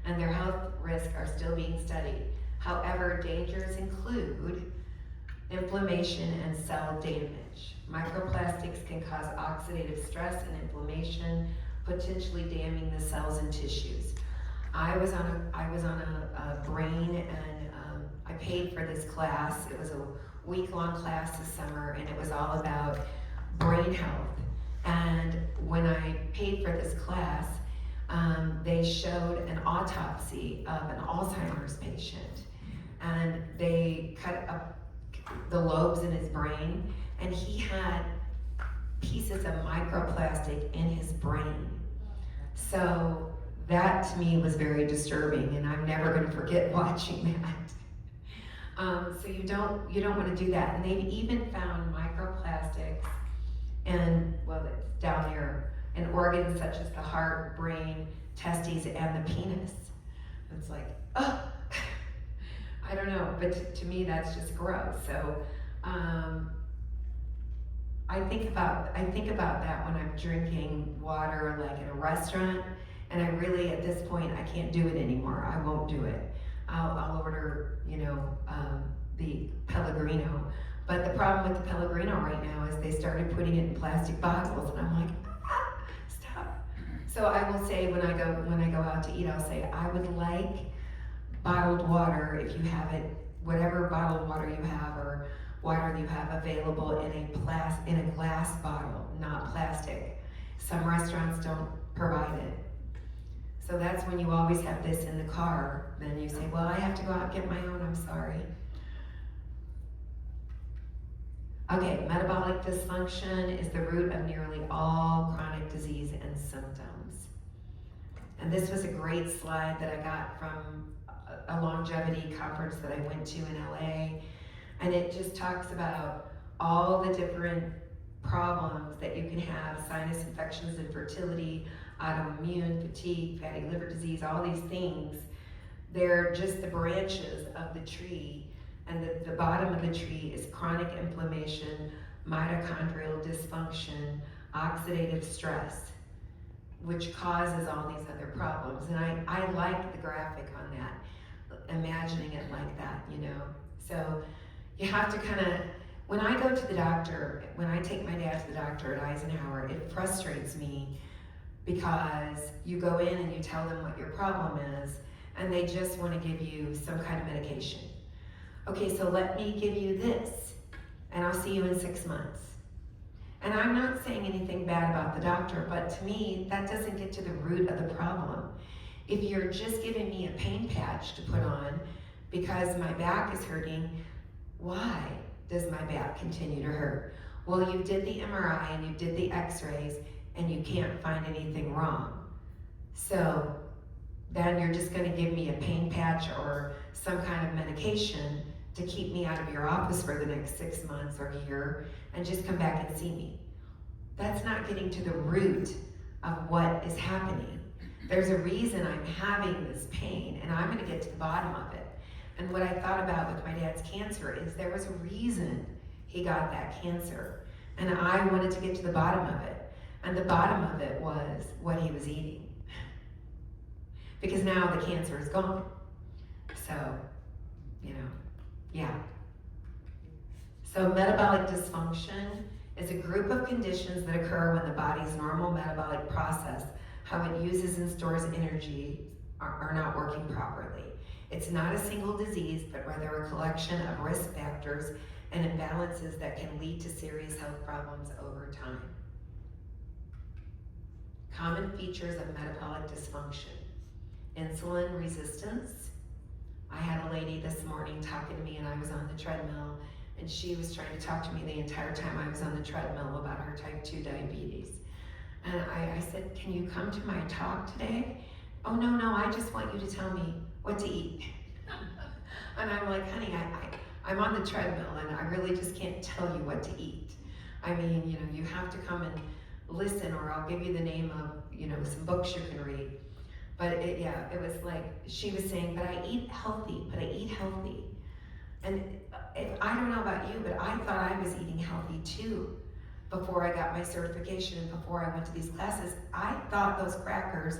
and their health risks are still being studied. However, dangers include inflammation and cell damage. Microplastics can cause oxidative stress and inflammation, potentially damaging the cells and tissues. I was on a brain, and I paid for this class. It was a week-long class this summer, and it was all about brain health. And when I paid for this class, they showed an autopsy of an Alzheimer's patient, and they cut up the lobes in his brain, and he had pieces of microplastic in his brain. So that to me was very disturbing, and I'm never going to forget watching that. So you don't want to do that. And they've even found microplastics in, it's down there, in organs such as the heart, brain, testes, and the penis. It's like, oh, I don't know, but to me that's just gross. So I think about that when I'm drinking water, like in a restaurant, and I really, at this point, I can't do it anymore. I won't do it. I'll order, the Pellegrino. But the problem with the Pellegrino right now is they started putting it in plastic bottles, and I'm like, stop. So I will say when I go out to eat, I'll say, I would like bottled water, if you have it, whatever bottled water you have or water you have available in a glass bottle, not plastic. Some restaurants don't provide it. So that's when you always have this in the car. Then you say, well, I have to go out and get my own, I'm sorry. Okay, metabolic dysfunction is the root of nearly all chronic disease and symptoms. And this was a great slide that I got from a longevity conference that I went to in LA. And it just talks about all the different problems that you can have: sinus infections, infertility, autoimmune, fatigue, fatty liver disease, all these things. They're just the branches of the tree. And the bottom of the tree is chronic inflammation, mitochondrial dysfunction, oxidative stress, which causes all these other problems. And I like the graphic on that, imagining it like that, So you have to kind of, when I go to the doctor, when I take my dad to the doctor at Eisenhower, it frustrates me because you go in and you tell them what your problem is, and they just want to give you some kind of medication. Okay, so let me give you this, and I'll see you in 6 months. And I'm not saying anything bad about the doctor, but to me, that doesn't get to the root of the problem. If you're just giving me a pain patch to put on because my back is hurting, why does my back continue to hurt? Well, you did the MRI and you did the x-rays and you can't find anything wrong. So then you're just gonna give me a pain patch or some kind of medication to keep me out of your office for the next 6 months or year and just come back and see me. That's not getting to the root of what is happening. There's a reason I'm having this pain, and I'm gonna get to the bottom of it. And what I thought about with my dad's cancer is there was a reason he got that cancer. And I wanted to get to the bottom of it. And the bottom of it was what he was eating. Because now the cancer is gone. So, yeah. So metabolic dysfunction is a group of conditions that occur when the body's normal metabolic process, how it uses and stores energy, are not working properly. It's not a single disease, but rather a collection of risk factors and imbalances that can lead to serious health problems over time. Common features of metabolic dysfunction: insulin resistance. I had a lady this morning talking to me, and I was on the treadmill, and she was trying to talk to me the entire time I was on the treadmill about her type 2 diabetes. And I said, can you come to my talk today? Oh, no, I just want you to tell me what to eat. And I'm like, honey, I'm on the treadmill, and I really just can't tell you what to eat. I mean, you have to come and listen, or I'll give you the name of, some books you can read. But it was like, she was saying, but I eat healthy. And I don't know about you, but I thought I was eating healthy too. Before I got my certification and before I went to these classes, I thought those crackers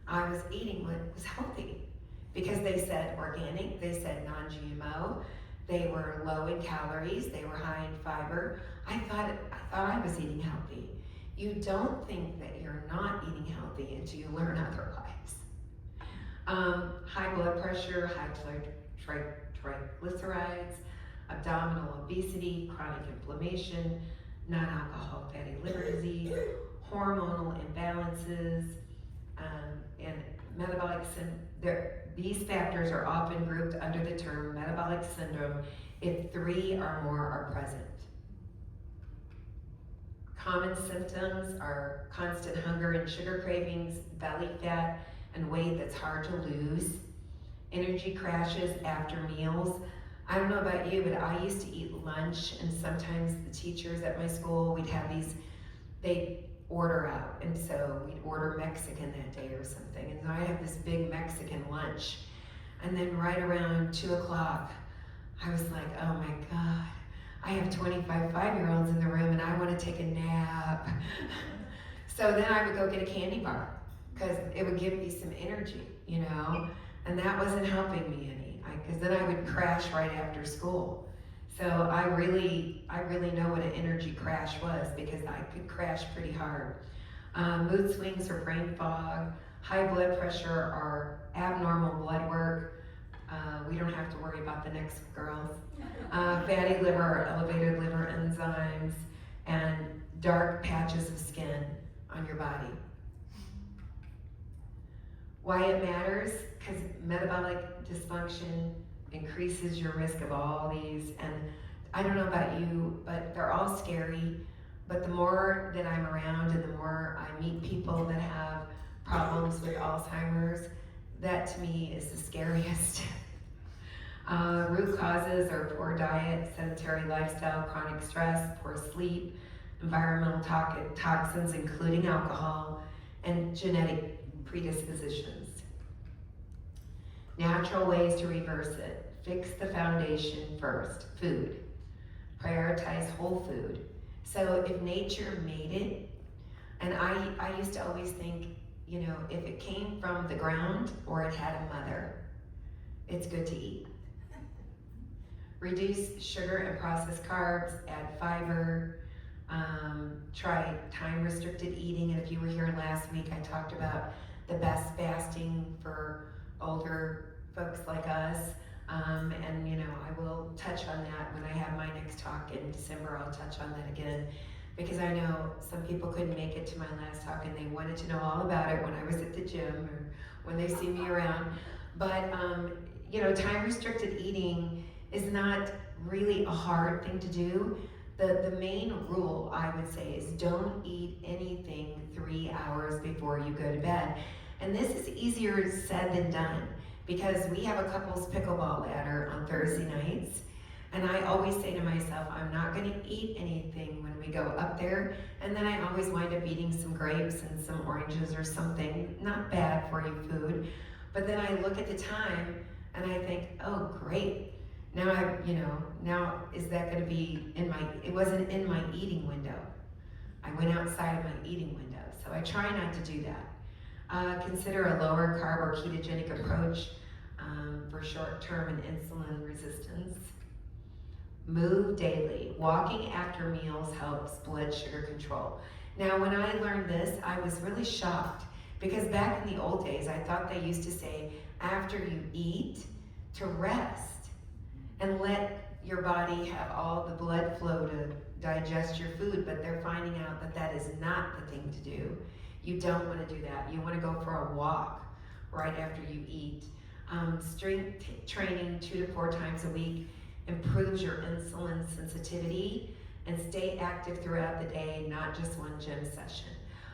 I was eating was healthy. Because they said organic, they said non-GMO, they were low in calories, they were high in fiber. I thought I was eating healthy. You don't think that you're not eating healthy until you learn otherwise. High blood pressure, high triglycerides, abdominal obesity, chronic inflammation, non-alcoholic fatty liver disease, hormonal imbalances, and metabolic syndrome. These factors are often grouped under the term metabolic syndrome if 3 or more are present. Common symptoms are constant hunger and sugar cravings, belly fat, and weight that's hard to lose, energy crashes after meals. I don't know about you, but I used to eat lunch, and sometimes the teachers at my school, we'd have they'd order out, and so we'd order Mexican that day or something, and I'd have this big Mexican lunch, and then right around 2 o'clock, I was like, oh my God, I have 25 5-year-olds in the room, and I want to take a nap. So then I would go get a candy bar, because it would give me some energy, and that wasn't helping me any, because then I would crash right after school. So I really know what an energy crash was, because I could crash pretty hard. Mood swings or brain fog, high blood pressure or abnormal blood work. We don't have to worry about the next girls. Fatty liver or elevated liver enzymes, and dark patches of skin on your body. Why it matters? Because metabolic dysfunction increases your risk of all these, and I don't know about you, but they're all scary. But the more that I'm around and the more I meet people that have problems with Alzheimer's, that to me is the scariest. Root causes are poor diet, sedentary lifestyle, chronic stress, poor sleep, environmental toxins including alcohol, and genetic predispositions. Natural ways to reverse it. Fix the foundation first. Food. Prioritize whole food. So if nature made it, and I used to always think, if it came from the ground or it had a mother, it's good to eat. Reduce sugar and processed carbs, add fiber, try time-restricted eating. And if you were here last week, I talked about the best fasting for older folks like us. And I will touch on that when I have my next talk in December. I'll touch on that again, because I know some people couldn't make it to my last talk and they wanted to know all about it when I was at the gym or when they see me around. But time-restricted eating is not really a hard thing to do. The main rule, I would say, is don't eat anything 3 hours before you go to bed. And this is easier said than done, because we have a couples pickleball ladder on Thursday nights. And I always say to myself, I'm not gonna eat anything when we go up there. And then I always wind up eating some grapes and some oranges or something, not bad for you food. But then I look at the time and I think, oh, great. Now now is that gonna be it wasn't in my eating window. I went outside of my eating window. So I try not to do that. Consider a lower carb or ketogenic approach for short-term and insulin resistance. Move daily. Walking after meals helps blood sugar control. Now, when I learned this, I was really shocked because back in the old days, I thought they used to say after you eat to rest and let your body have all the blood flow to digest your food, but they're finding out that that is not the thing to do. You don't want to do that. You want to go for a walk right after you eat. Strength training 2 to 4 times a week improves your insulin sensitivity, and stay active throughout the day, not just one gym session.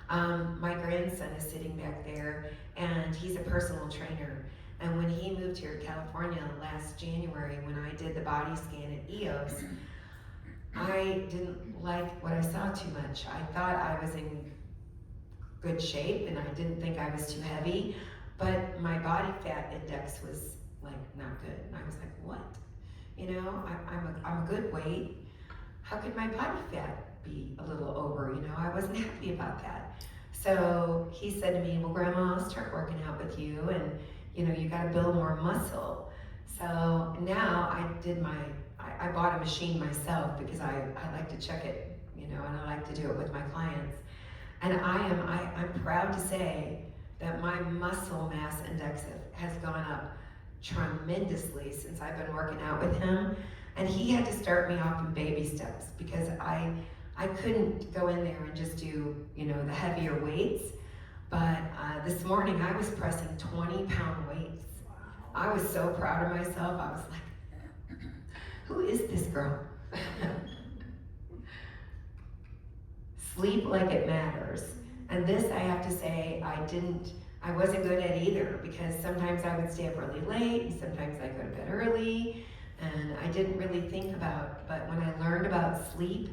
My grandson is sitting back there, and he's a personal trainer. And when he moved here to California last January, when I did the body scan at EOS, I didn't like what I saw too much. I thought I was in good shape, and I didn't think I was too heavy, but my body fat index was like not good. And I was like, what? You know, I'm a good weight. How could my body fat be a little over? You know, I wasn't happy about that. So he said to me, well, Grandma, I'll start working out with you, and you know, you got to build more muscle. So now I bought a machine myself because I like to check it, you know, and I like to do it with my clients. And I'm proud to say that my muscle mass index has gone up tremendously since I've been working out with him. And he had to start me off in baby steps because I couldn't go in there and just do, you know, the heavier weights. But this morning I was pressing 20-pound weights. I was so proud of myself. I was like, who is this girl? Sleep like it matters. And this, I have to say, I wasn't good at either, because sometimes I would stay up really late and sometimes I go to bed early, and I didn't really think about, but when I learned about sleep,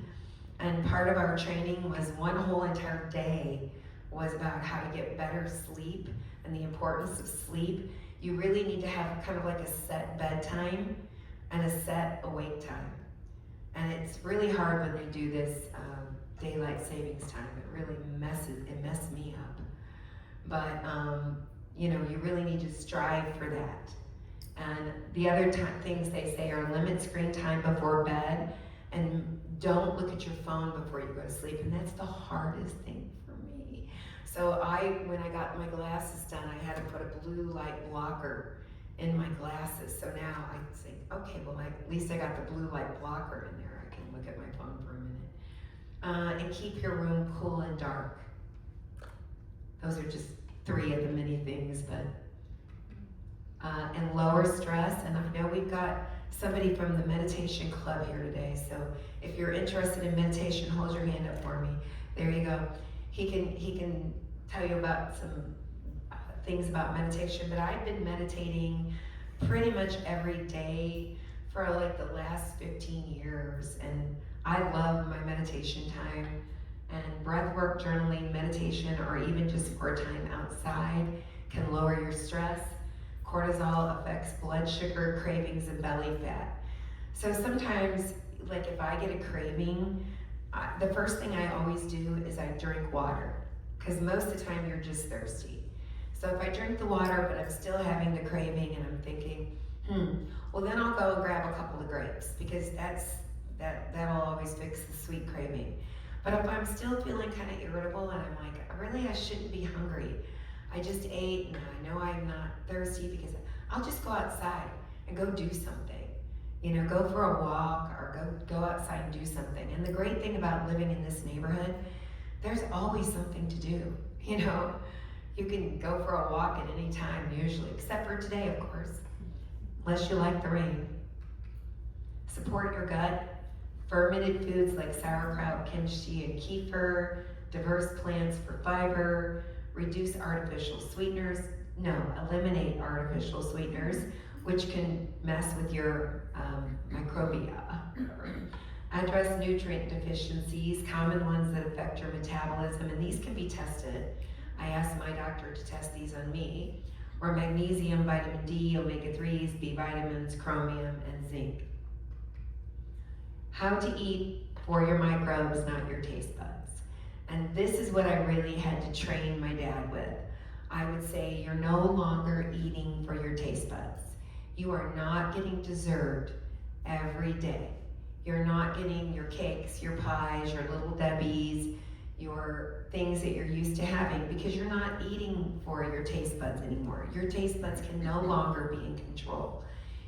and part of our training was one whole entire day was about how to get better sleep and the importance of sleep. You really need to have kind of like a set bedtime and a set awake time. And it's really hard when they do this daylight savings time. It really messed me up. But you know, you really need to strive for that. And the other things they say are limit screen time before bed, and don't look at your phone before you go to sleep. And that's the hardest thing for me. So when I got my glasses done, I had to put a blue light blocker in my glasses. So now I think, okay, well, at least I got the blue light blocker in there. I can look at my phone for a minute. And keep your room cool and dark. Those are just 3 of the many things, but and lower stress. And I know we've got somebody from the meditation club here today, so if you're interested in meditation, hold your hand up for me. There you go. He can tell you about some things about meditation, but I've been meditating pretty much every day for like the last 15 years, and I love my meditation time. And breath work, journaling, meditation, or even just for time outside can lower your stress. Cortisol affects blood sugar, cravings, and belly fat. So sometimes, like if I get a craving, the first thing I always do is I drink water, because most of the time you're just thirsty. So if I drink the water, but I'm still having the craving and I'm thinking, well then I'll go grab a couple of grapes, because that'll always fix the sweet craving. But if I'm still feeling kind of irritable and I'm like, really, I shouldn't be hungry. I just ate and I know I'm not thirsty, because I'll just go outside and go do something. You know, go for a walk or go outside and do something. And the great thing about living in this neighborhood, there's always something to do. You know, you can go for a walk at any time usually, except for today, of course, unless you like the rain. Support your gut. Fermented foods like sauerkraut, kimchi, and kefir, diverse plants for fiber, reduce artificial sweeteners, No, eliminate artificial sweeteners, which can mess with your microbia. Address nutrient deficiencies, common ones that affect your metabolism, and these can be tested. I asked my doctor to test these on me, or magnesium, vitamin D, omega-3s, B vitamins, chromium, and zinc. How to eat for your microbes, not your taste buds. And this is what I really had to train my dad with. I would say you're no longer eating for your taste buds. You are not getting dessert every day. You're not getting your cakes, your pies, your Little Debbies, your things that you're used to having, because you're not eating for your taste buds anymore. Your taste buds can no longer be in control.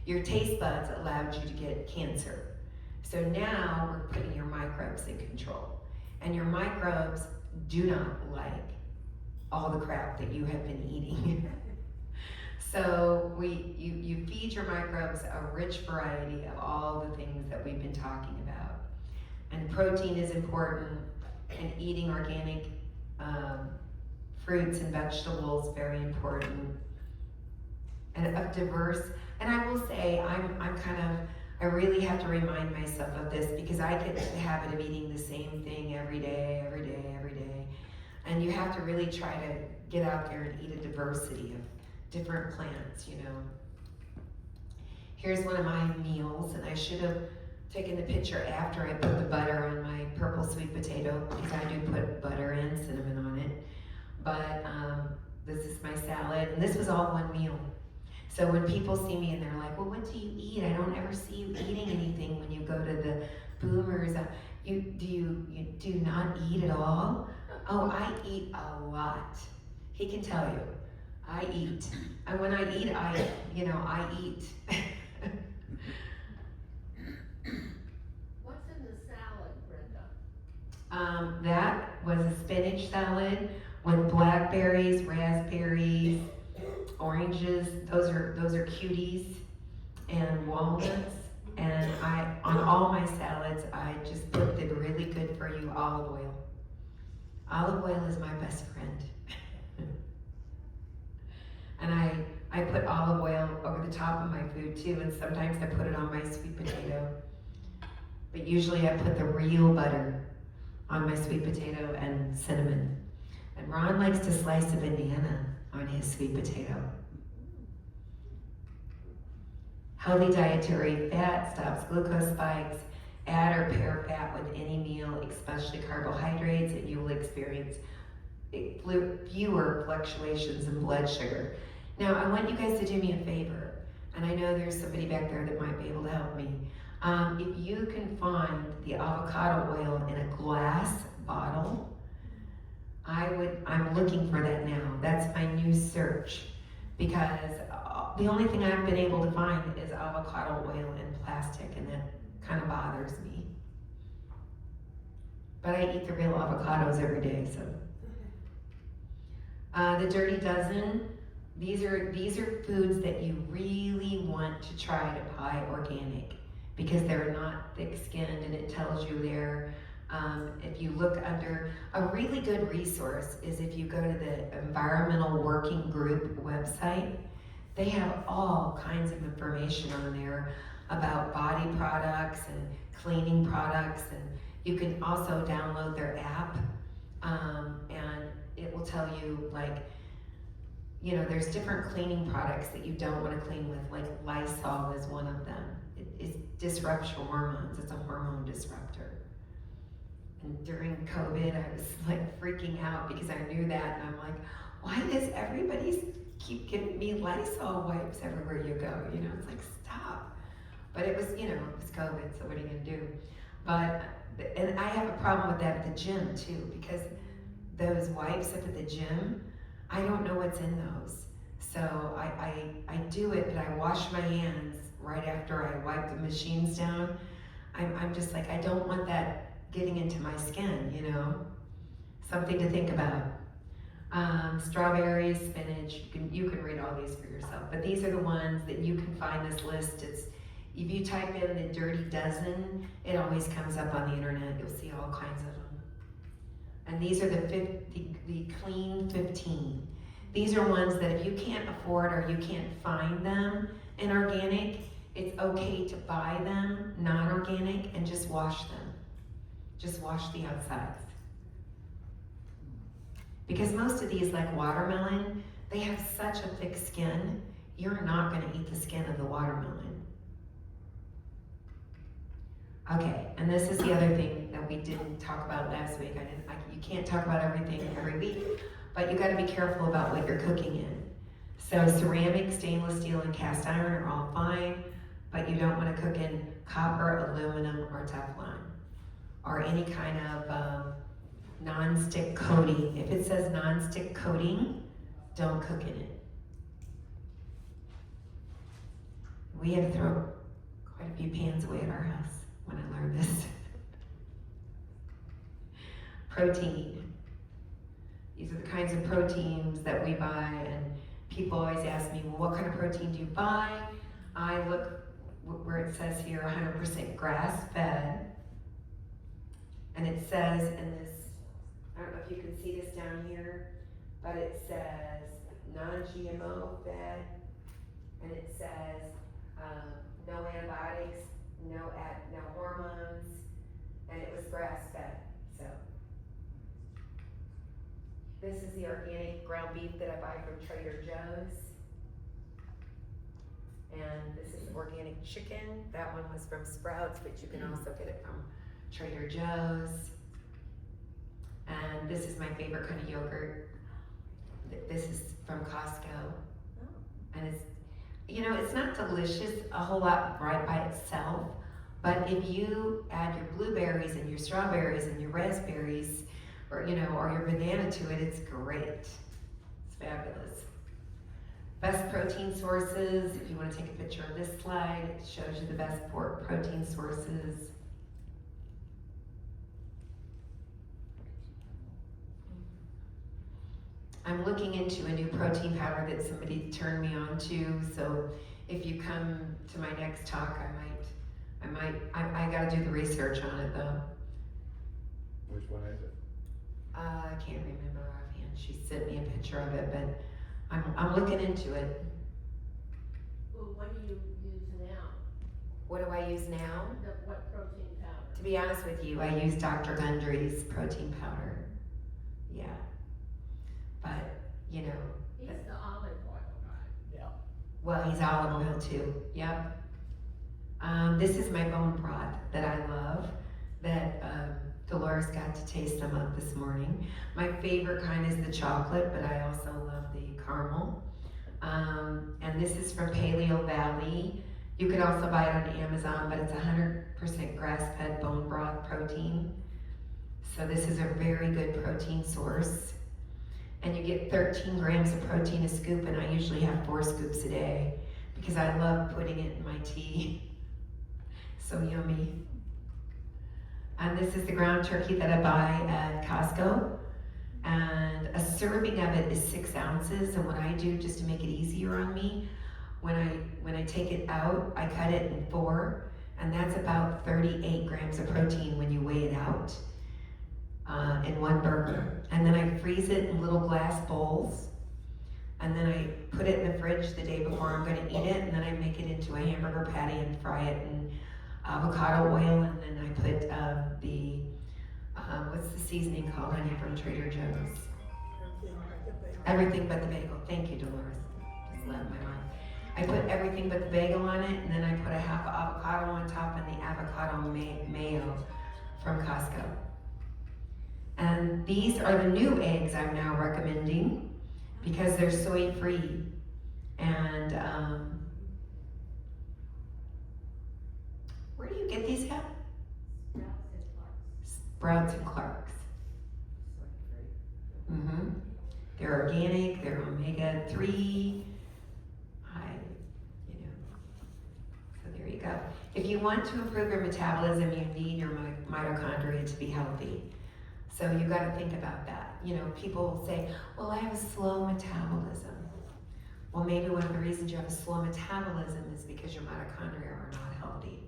Your taste buds allowed you to get cancer. So now we're putting your microbes in control. And your microbes do not like all the crap that you have been eating. So you feed your microbes a rich variety of all the things that we've been talking about. And protein is important, and eating organic fruits and vegetables, very important. And of diverse, and I will say, I really have to remind myself of this, because I get the habit of eating the same thing every day. And you have to really try to get out there and eat a diversity of different plants, you know. Here's one of my meals, and I should have taken the picture after I put the butter on my purple sweet potato, because I do put butter and cinnamon on it. But this is my salad, and this was all one meal. So when people see me and they're like, well, what do you eat? I don't ever see you eating anything when you go to the Boomers. You do not eat at all? Oh, I eat a lot. He can tell you. I eat. And when I eat, I eat. What's in the salad, Brenda? That was a spinach salad with blackberries, raspberries, oranges. Those are cuties, and walnuts. And on all my salads, I just put the really good for you olive oil. Olive oil is my best friend. And I put olive oil over the top of my food too, and sometimes I put it on my sweet potato. But usually I put the real butter on my sweet potato and cinnamon. And Ron likes to slice a banana on his sweet potato. Healthy dietary fat stops glucose spikes. Add or pair fat with any meal, especially carbohydrates, and you will experience fewer fluctuations in blood sugar. Now, I want you guys to do me a favor, and I know there's somebody back there that might be able to help me. If you can find the avocado oil in a glass bottle, I'm looking for that now. That's my new search, because the only thing I've been able to find is avocado oil in plastic, and that kind of bothers me. But I eat the real avocados every day, so. The Dirty Dozen, these are foods that you really want to try to buy organic, because they're not thick-skinned, and it tells you there. If you look under, a really good resource is if you go to the Environmental Working Group website. They have all kinds of information on there about body products and cleaning products, and you can also download their app, and it will tell you, like, you know, there's different cleaning products that you don't want to clean with, like Lysol is one of them. It disrupts your hormones. It's a hormone disruptor. And during COVID, I was like freaking out because I knew that, and I'm like, why does everybody keep giving me Lysol wipes everywhere you go? You know, it's like, stop. But it was, you know, it was COVID, so what are you gonna do? But, and I have a problem with that at the gym too, because those wipes up at the gym, I don't know what's in those. So I do it, but I wash my hands right after I wipe the machines down. I'm just like, I don't want that getting into my skin, you know? Something to think about. Strawberries, spinach, you can read all these for yourself, but these are the ones that you can find this list. It's, if you type in the Dirty Dozen, it always comes up on the internet. You'll see all kinds of them. And these are the Clean 15. These are ones that if you can't afford or you can't find them in organic, it's okay to buy them non-organic and just wash them. Just wash the outsides. Because most of these, like watermelon, they have such a thick skin, you're not gonna eat the skin of the watermelon. Okay, and this is the other thing that we didn't talk about last week. You can't talk about everything every week, but you gotta be careful about what you're cooking in. So ceramic, stainless steel, and cast iron are all fine, but you don't wanna cook in copper, aluminum, or Teflon, or any kind of non-stick coating. If it says non-stick coating, don't cook in it. We had to throw quite a few pans away at our house when I learned this. Protein. These are the kinds of proteins that we buy, and people always ask me, well, what kind of protein do you buy? I look where it says here 100% grass-fed, and it says in this, I don't know if you can see this down here, but it says non-GMO fed, and it says no antibiotics, no hormones, and it was grass-fed. So this is the organic ground beef that I buy from Trader Joe's, and this is organic chicken. That one was from Sprouts, but you can also get it from Trader Joe's. And this is my favorite kind of yogurt. This is from Costco. And it's, it's not delicious a whole lot right by itself, but if you add your blueberries and your strawberries and your raspberries, or your banana to it, it's great. It's fabulous. Best protein sources, if you want to take a picture of this slide, it shows you the best protein sources. I'm looking into a new protein powder that somebody turned me on to, so if you come to my next talk, I gotta do the research on it though. Which one is it? I can't remember offhand. She sent me a picture of it, but I'm looking into it. Well, what do you use now? What do I use now? What protein powder? To be honest with you, I use Dr. Gundry's protein powder. Yeah. But, He's the olive oil guy. well, he's olive oil too. Yep. This is my bone broth that I love, that Dolores got to taste some of this morning. My favorite kind is the chocolate, but I also love the caramel. And this is from Paleo Valley. You could also buy it on Amazon, but it's 100% grass-fed bone broth protein. So this is a very good protein source. And you get 13 grams of protein a scoop, and I usually have 4 scoops a day because I love putting it in my tea. So yummy. And this is the ground turkey that I buy at Costco. And a serving of it is 6 ounces. And what I do, just to make it easier on me, when I take it out, I cut it in 4, and that's about 38 grams of protein when you weigh it out in one burger. And then I freeze it in little glass bowls, and then I put it in the fridge the day before I'm going to eat it, and then I make it into a hamburger patty and fry it in avocado oil, and then I put what's the seasoning called, honey, from Trader Joe's? Everything but the bagel. Thank you, Dolores. Just love my mom. I put everything but the bagel on it, and then I put a half avocado on top and the avocado mayo from Costco. And these are the new eggs I'm now recommending because they're soy free. And where do you get these at? Sprouts and Clark's. Mm-hmm. They're organic, they're omega-3. So there you go. If you want to improve your metabolism, you need your mitochondria to be healthy. So you got to think about that. People say, well, I have a slow metabolism. Well, maybe one of the reasons you have a slow metabolism is because your mitochondria are not healthy.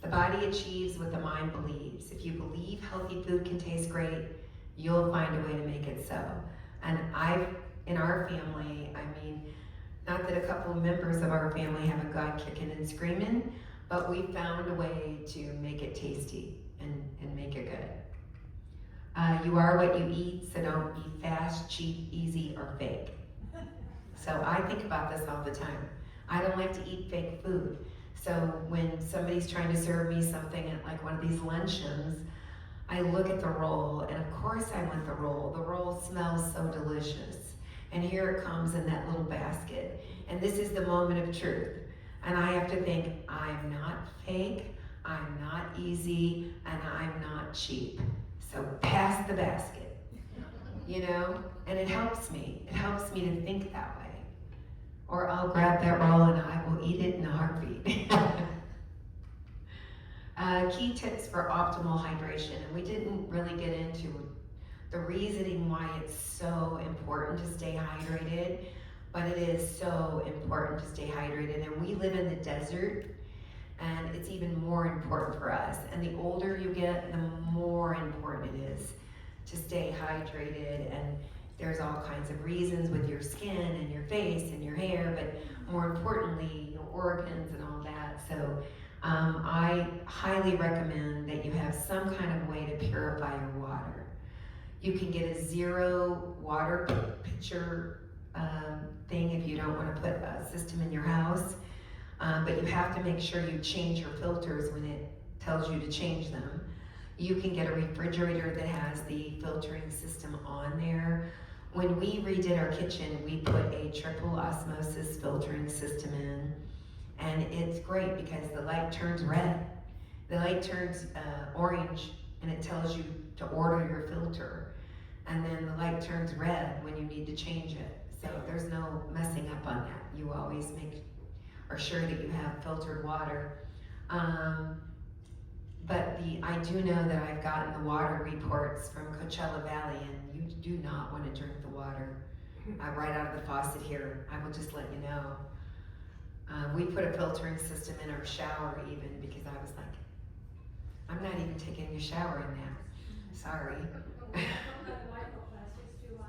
The body achieves what the mind believes. If you believe healthy food can taste great, you'll find a way to make it so. And in our family, I mean, not that a couple of members of our family haven't gone kicking and screaming, but we found a way to make it tasty and make it good. You are what you eat, so don't be fast, cheap, easy, or fake. So I think about this all the time. I don't like to eat fake food. So when somebody's trying to serve me something at like one of these luncheons, I look at the roll, and of course I want the roll. The roll smells so delicious. And here it comes in that little basket. And this is the moment of truth. And I have to think, I'm not fake, I'm not easy, and I'm not cheap. So pass the basket, you know? And it helps me. It helps me to think that way. Or I'll grab that roll and I will eat it in a heartbeat. Key tips for optimal hydration. And we didn't really get into the reasoning why it's so important to stay hydrated, but it is so important to stay hydrated. And we live in the desert, and it's even more important for us. And the older you get, the more important it is to stay hydrated. And there's all kinds of reasons with your skin and your face and your hair, but more importantly, your organs and all that. So I highly recommend that you have some kind of way to purify your water. You can get a 0 water pitcher thing if you don't want to put a system in your house, but you have to make sure you change your filters when it tells you to change them. You can get a refrigerator that has the filtering system on there. When we redid our kitchen, we put a triple osmosis filtering system in, and it's great because the light turns red. The light turns orange, and it tells you to order your filter. And then the light turns red when you need to change it. So there's no messing up on that. You always are sure that you have filtered water. But I do know that I've gotten the water reports from Coachella Valley, and you do not want to drink the water right out of the faucet here. I will just let you know. We put a filtering system in our shower even because I was like, I'm not even taking a shower in that. Sorry. Microplastics too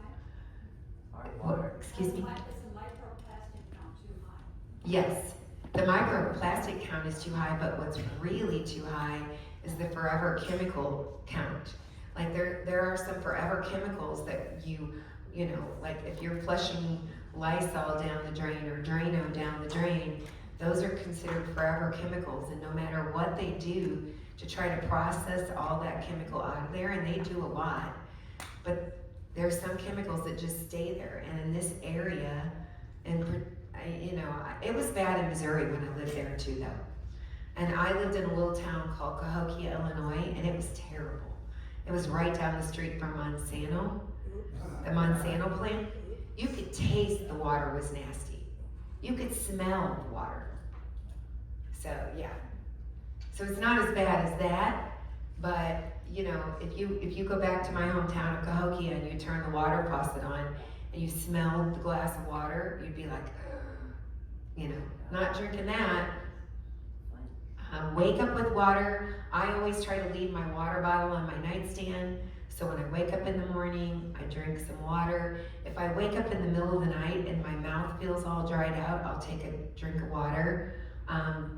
high? Water. Excuse me? Is the microplastic count too high? Yes, the microplastic count is too high, but what's really too high is the forever chemical count. Like there are some forever chemicals that you know, like if you're flushing Lysol down the drain or Drano down the drain, those are considered forever chemicals, and no matter what they do to try to process all that chemical out of there, and they do a lot, but there's some chemicals that just stay there. And in this area, and you know, it was bad in Missouri when I lived there too, though. And I lived in a little town called Cahokia, Illinois, and it was terrible. It was right down the street from Monsanto, the Monsanto plant. You could taste the water was nasty. You could smell the water. So yeah. So it's not as bad as that, but you know, if you go back to my hometown of Cahokia and you turn the water faucet on and you smell the glass of water, you'd be like, you know, not drinking that. Wake up with water. I always try to leave my water bottle on my nightstand. So when I wake up in the morning, I drink some water. If I wake up in the middle of the night and my mouth feels all dried out, I'll take a drink of water.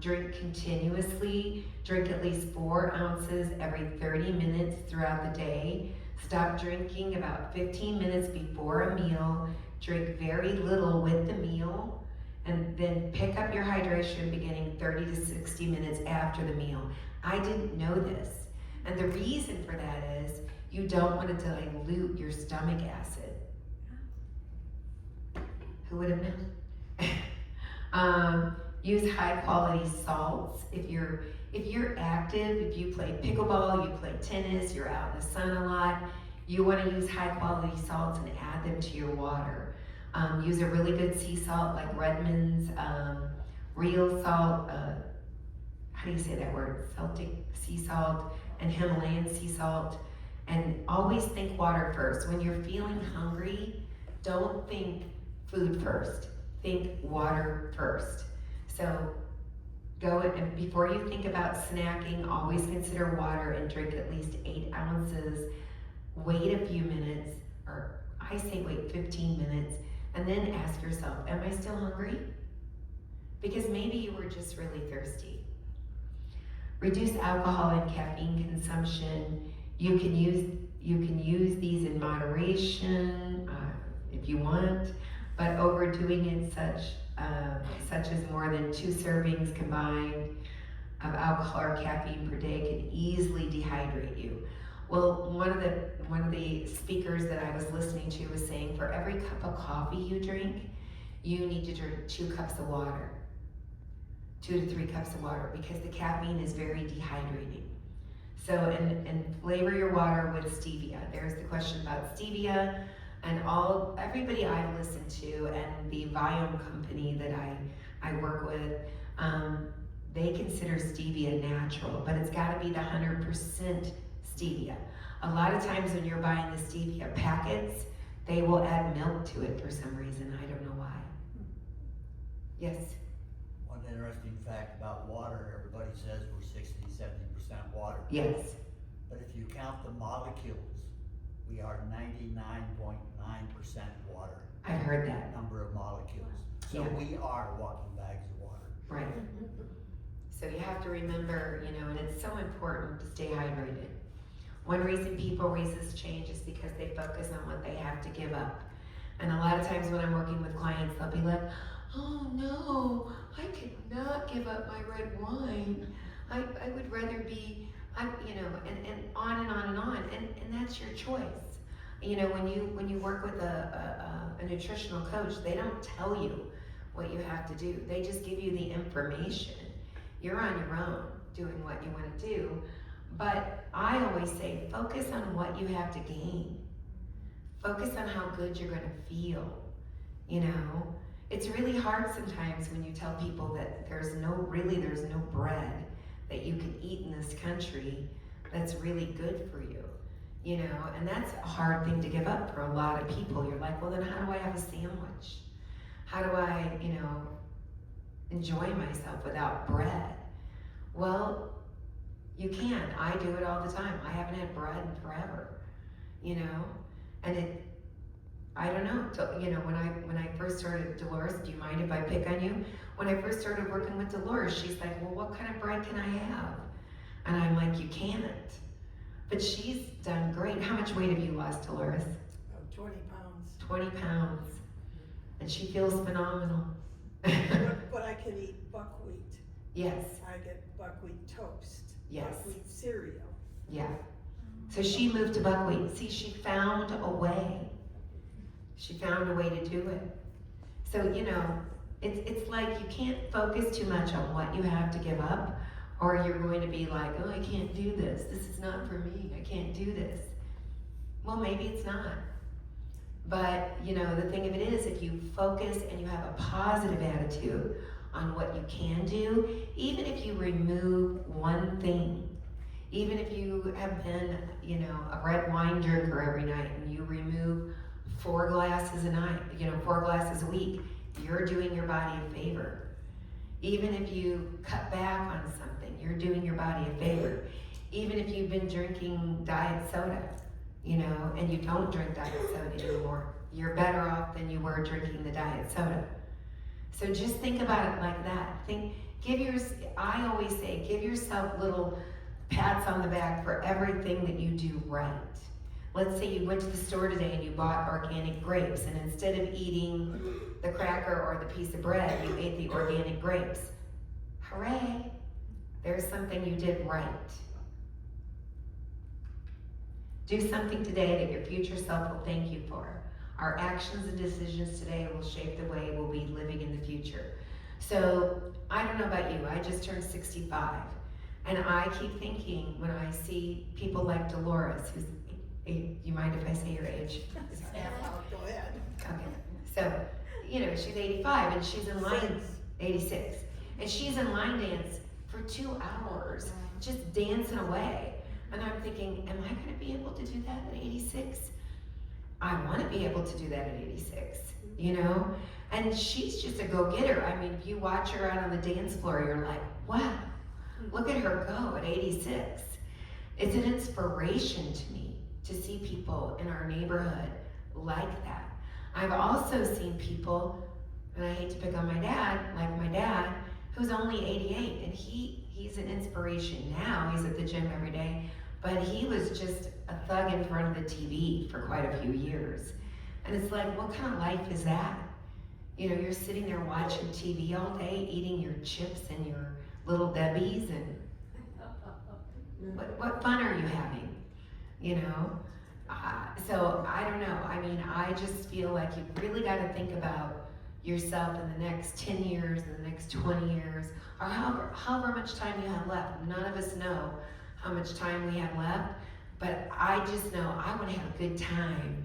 Drink continuously. Drink at least 4 ounces every 30 minutes throughout the day. Stop drinking about 15 minutes before a meal. Drink very little with the meal. And then pick up your hydration beginning 30 to 60 minutes after the meal. I didn't know this. And the reason for that is you don't want to dilute your stomach acid. Who would have known? Use high quality salts. If you're active, if you play pickleball, you play tennis, you're out in the sun a lot, you want to use high quality salts and add them to your water. Use a really good sea salt like Redmond's real salt, how do you say that word? Celtic sea salt and Himalayan sea salt. And always think water first. When you're feeling hungry, don't think food first. Think water first. So go and before you think about snacking, always consider water and drink at least 8 ounces. Wait a few minutes, or I I say wait 15 minutes and then ask yourself, am I still hungry? Because maybe you were just really thirsty. Reduce alcohol and caffeine consumption. You can use these in moderation if you want, but overdoing it such as more than 2 servings combined of alcohol or caffeine per day can easily dehydrate you. Well, one of the speakers that I was listening to was saying for every cup of coffee you drink, you need to drink 2 cups of water. 2 to 3 cups of water, because the caffeine is very dehydrating. So, and flavor your water with stevia. There's the question about stevia, and everybody I've listened to, and the Viome company that I work with, they consider stevia natural, but it's got to be the 100% stevia. A lot of times when you're buying the stevia packets, they will add milk to it for some reason. I don't know why. Yes. One interesting fact about water, everybody says we're 60-70% water. Yes. But if you count the molecules, we are 99.9% water. I've heard that. Number of molecules. So Yeah. we are walking bags of water. Right. So you have to remember, and it's so important to stay hydrated. One reason people resist change is because they focus on what they have to give up. And a lot of times when I'm working with clients, they'll be like, oh no, I could not give up my red wine. I would rather be, and on and on and on. And that's your choice. When you work with a nutritional coach, they don't tell you what you have to do. They just give you the information. You're on your own doing what you want to do. But I always say, focus on what you have to gain. Focus on how good you're going to feel. It's really hard sometimes when you tell people that there's no bread that you can eat in this country that's really good for you. And that's a hard thing to give up for a lot of people. You're like, well, then how do I have a sandwich? How do I, enjoy myself without bread? Well, you can. I do it all the time. I haven't had bread in forever, and I don't know. When I first started, Dolores, do you mind if I pick on you? When I first started working with Dolores, she's like, well, what kind of bread can I have? And I'm like, you can't. But she's done great. How much weight have you lost, Dolores? About 20 pounds. 20 pounds. And she feels phenomenal. But I can eat buckwheat. Yes. I get buckwheat toast. Yes. Buckwheat cereal. Yeah. So she moved to buckwheat. See, she found a way. She found a way to do it. So, it's like you can't focus too much on what you have to give up, or you're going to be like, oh, I can't do this. This is not for me. I can't do this. Well, maybe it's not. But, the thing of it is, if you focus and you have a positive attitude on what you can do, even if you remove one thing, even if you have been, a red wine drinker every night and you remove 4 glasses a night, 4 glasses a week, you're doing your body a favor. Even if you cut back on something, you're doing your body a favor. Even if you've been drinking diet soda, and you don't drink diet soda anymore, you're better off than you were drinking the diet soda. So just think about it like that. I always say, give yourself little pats on the back for everything that you do right. Let's say you went to the store today and you bought organic grapes, and instead of eating the cracker or the piece of bread, you ate the organic grapes. Hooray! There's something you did right. Do something today that your future self will thank you for. Our actions and decisions today will shape the way we'll be living in the future. So, I don't know about you, I just turned 65. And I keep thinking when I see people like Dolores, who's, you mind if I say your age? Go ahead. Okay, so, she's 85 and she's in line, 86. And she's in line dance for 2 hours, just dancing away. And I'm thinking, am I gonna be able to do that at 86? I wanna be able to do that at 86, And she's just a go-getter. I mean, if you watch her out on the dance floor, you're like, wow, look at her go at 86. It's an inspiration to me to see people in our neighborhood like that. I've also seen people, and I hate to pick on my dad, like my dad, who's only 88, and he's an inspiration now. He's at the gym every day, but he was just a thug in front of the TV for quite a few years. And it's like, what kind of life is that? You know, you're sitting there watching TV all day, eating your chips and your Little Debbies, and what fun are you having? You know? So I don't know. I mean, I just feel like you really got to think about yourself in the next 10 years, in the next 20 years, or however much time you have left. None of us know how much time we have left, but I just know I want to have a good time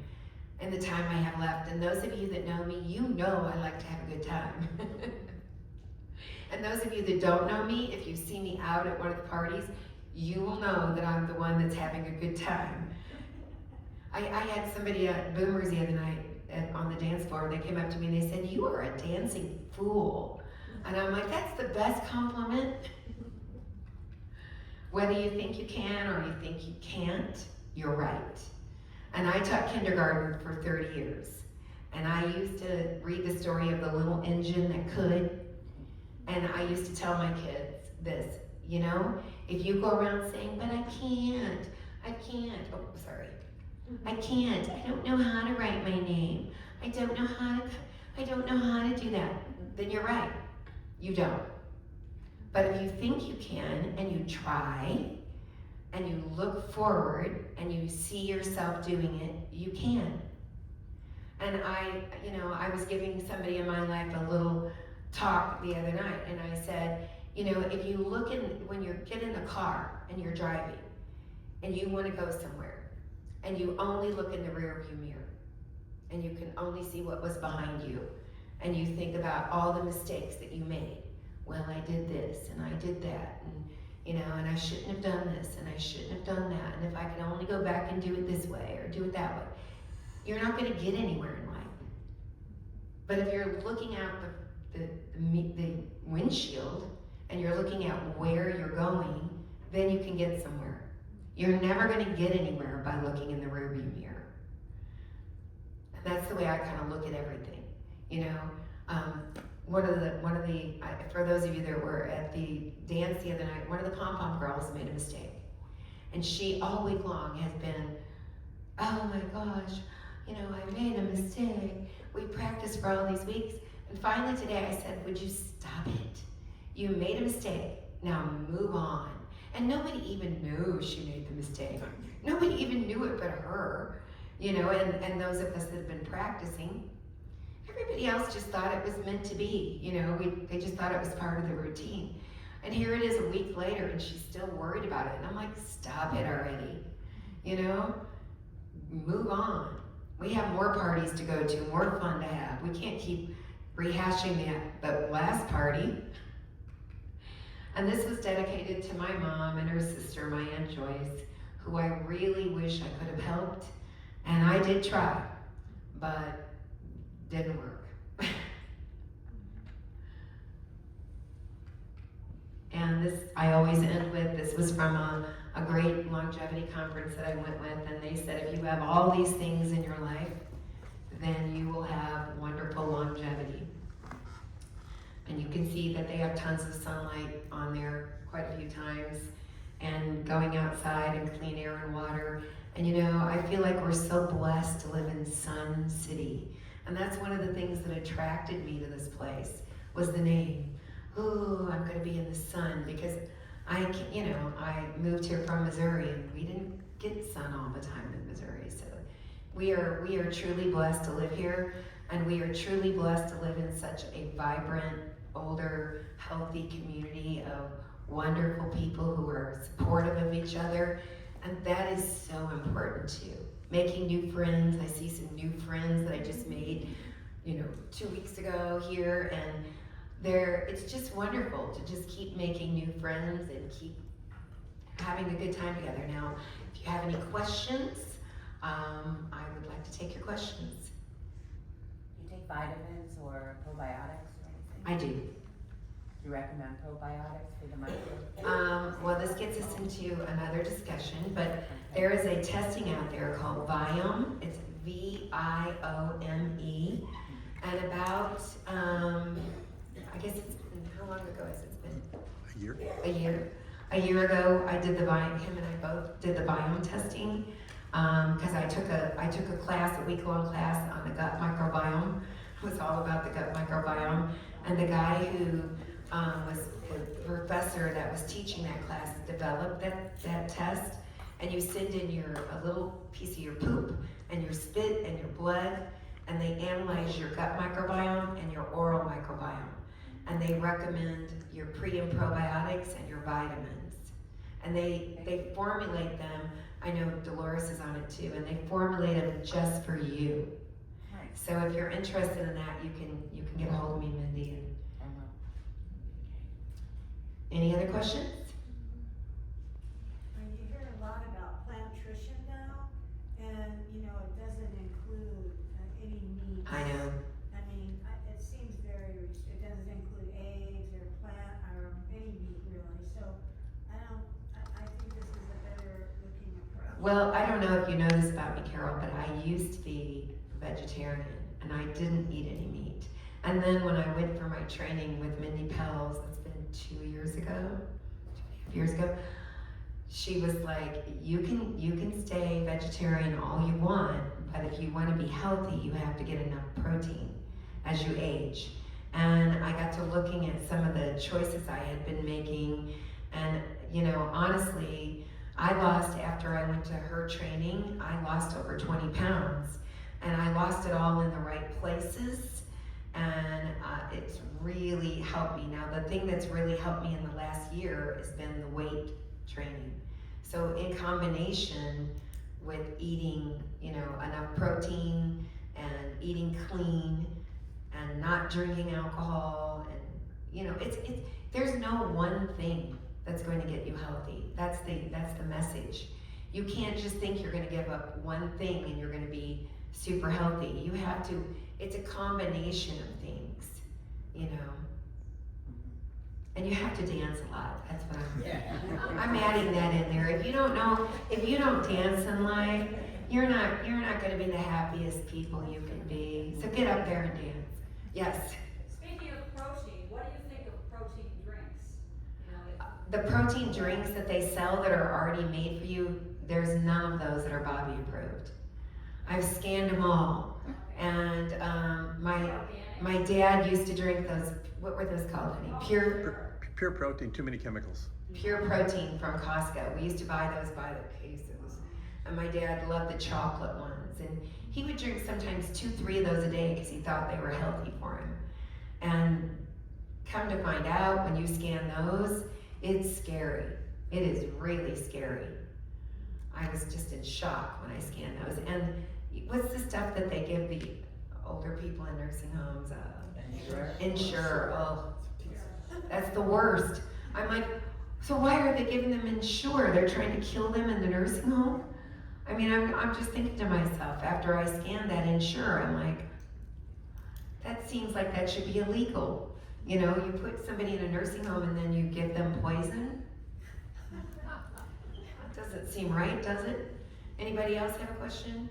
in the time I have left. And those of you that know me, you know I like to have a good time. And those of you that don't know me, if you see me out at one of the parties, you will know that I'm the one that's having a good time. I had somebody at Boomers the other night on the dance floor. They came up to me and they said, "You are a dancing fool." And I'm like, that's the best compliment. Whether you think you can or you think you can't, you're right. And I taught kindergarten for 30 years. And I used to read the story of the little engine that could. And I used to tell my kids this, you know, if you go around saying, "But I can't, oh, sorry. I can't, I don't know how to write my name. I don't know how to do that," then you're right, you don't. But if you think you can, and you try, and you look forward, and you see yourself doing it, you can. And I was giving somebody in my life a little talk the other night, and I said, you know, if you look when you get in the car, and you're driving, and you want to go somewhere, and you only look in the rear view mirror, and you can only see what was behind you, and you think about all the mistakes that you made. Well, I did this, and I did that, and and I shouldn't have done this, and I shouldn't have done that, and if I could only go back and do it this way, or do it that way, you're not going to get anywhere in life. But if you're looking out the windshield, and you're looking at where you're going, then you can get somewhere. You're never going to get anywhere by looking in the rearview mirror. And that's the way I kind of look at everything. For those of you that were at the dance the other night, one of the pom-pom girls made a mistake. And she all week long has been, "Oh my gosh, I made a mistake. We practiced for all these weeks." And finally today I said, "Would you stop it? You made a mistake. Now move on." And nobody even knew she made the mistake. Nobody even knew it but her, and those of us that have been practicing. Everybody else just thought it was meant to be, they just thought it was part of the routine. And here it is a week later and she's still worried about it. And I'm like, stop it already, move on. We have more parties to go to, more fun to have. We can't keep rehashing the last party. And this was dedicated to my mom and her sister, my Aunt Joyce, who I really wish I could have helped. And I did try, but didn't work. And this, I always end with, this was from a great longevity conference that I went with, and they said, if you have all these things in your life, then you will have wonderful longevity. And you can see that they have tons of sunlight on there quite a few times, and going outside and clean air and water. And I feel like we're so blessed to live in Sun City. And that's one of the things that attracted me to this place, was the name. Ooh, I'm gonna be in the sun, because I moved here from Missouri, and we didn't get sun all the time in Missouri. So we are truly blessed to live here, and we are truly blessed to live in such a vibrant, older, healthy community of wonderful people who are supportive of each other. And that is so important too. Making new friends. I see some new friends that I just made, 2 weeks ago here, and it's just wonderful to just keep making new friends and keep having a good time together. Now, if you have any questions, I would like to take your questions. Do you take vitamins or probiotics or anything? I do. Do you recommend probiotics for the microbiome? Well, this gets us into another discussion, but there is a testing out there called Viome. It's VIOME. And about, I guess it's been, how long ago has it been? A year? A year ago, I did him and I both did the biome testing, because I took a class, a week-long class on the gut microbiome. It was all about the gut microbiome, and the guy who was the professor that was teaching that class developed that test, and you send in a little piece of your poop and your spit and your blood, and they analyze your gut microbiome and your oral microbiome, and they recommend your pre and probiotics and your vitamins, and they formulate them. I know Dolores is on it too, and they formulate them just for you. Nice. So if you're interested in that, you can get a hold of me, Mindy. Any other questions? You hear a lot about plant nutrition now, and, you know, it doesn't include any meat. I know. I mean, it seems very, it doesn't include eggs or plant, or any meat really, so I think this is a better looking approach. Well, I don't know if you know this about me, Carol, but I used to be vegetarian, and I didn't eat any meat. And then when I went for my training with Mindy Pels, it's been 2 years ago, 2.5 years ago, she was like, you can stay vegetarian all you want, but if you want to be healthy, you have to get enough protein as you age. And I got to looking at some of the choices I had been making, and you know, honestly, I lost, after I went to her training, I lost over 20 pounds, and I lost it all in the right places, and it's really helped me. Now, the thing that's really helped me in the last year has been the weight training. So in combination with eating, you know, enough protein and eating clean and not drinking alcohol, and you know, there's no one thing that's going to get you healthy. That's the message. You can't just think you're going to give up one thing and you're going to be super healthy. You have to, it's a combination of things, you know. And you have to dance a lot. That's what I'm adding that in there. If you don't dance in life, you're not going to be the happiest people you can be. So get up there and dance. Yes. Speaking of protein, what do you think of protein drinks? You know, The protein drinks that they sell that are already made for you, there's none of those that are Bobby approved. I've scanned them all. And my dad used to drink those, what were those called, honey? Pure protein, too many chemicals. Pure protein from Costco. We used to buy those by the cases. And my dad loved the chocolate ones. And he would drink sometimes 2-3 of those a day because he thought they were healthy for him. And come to find out, when you scan those, it's scary. It is really scary. I was just in shock when I scanned those. And what's the stuff that they give the older people in nursing homes? Ensure. Oh, that's the worst. I'm like, so why are they giving them Ensure? They're trying to kill them in the nursing home? I mean, I'm just thinking to myself, after I scanned that Ensure, I'm like, that seems like that should be illegal. You know, you put somebody in a nursing home and then you give them poison? That doesn't seem right, does it? Anybody else have a question?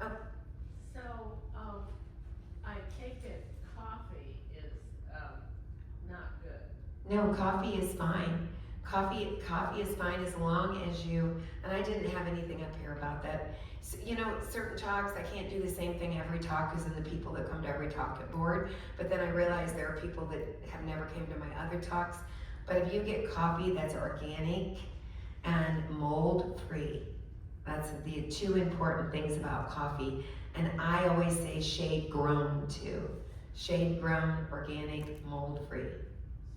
Oh. So, I take it coffee is, not good. No, coffee is fine. Coffee is fine as long as you, and I didn't have anything up here about that. So, you know, certain talks, I can't do the same thing every talk as in the people that come to every talk get bored, but then I realize there are people that have never came to my other talks. But if you get coffee that's organic and mold-free, that's the two important things about coffee. And I always say shade-grown too. Shade-grown, organic, mold-free.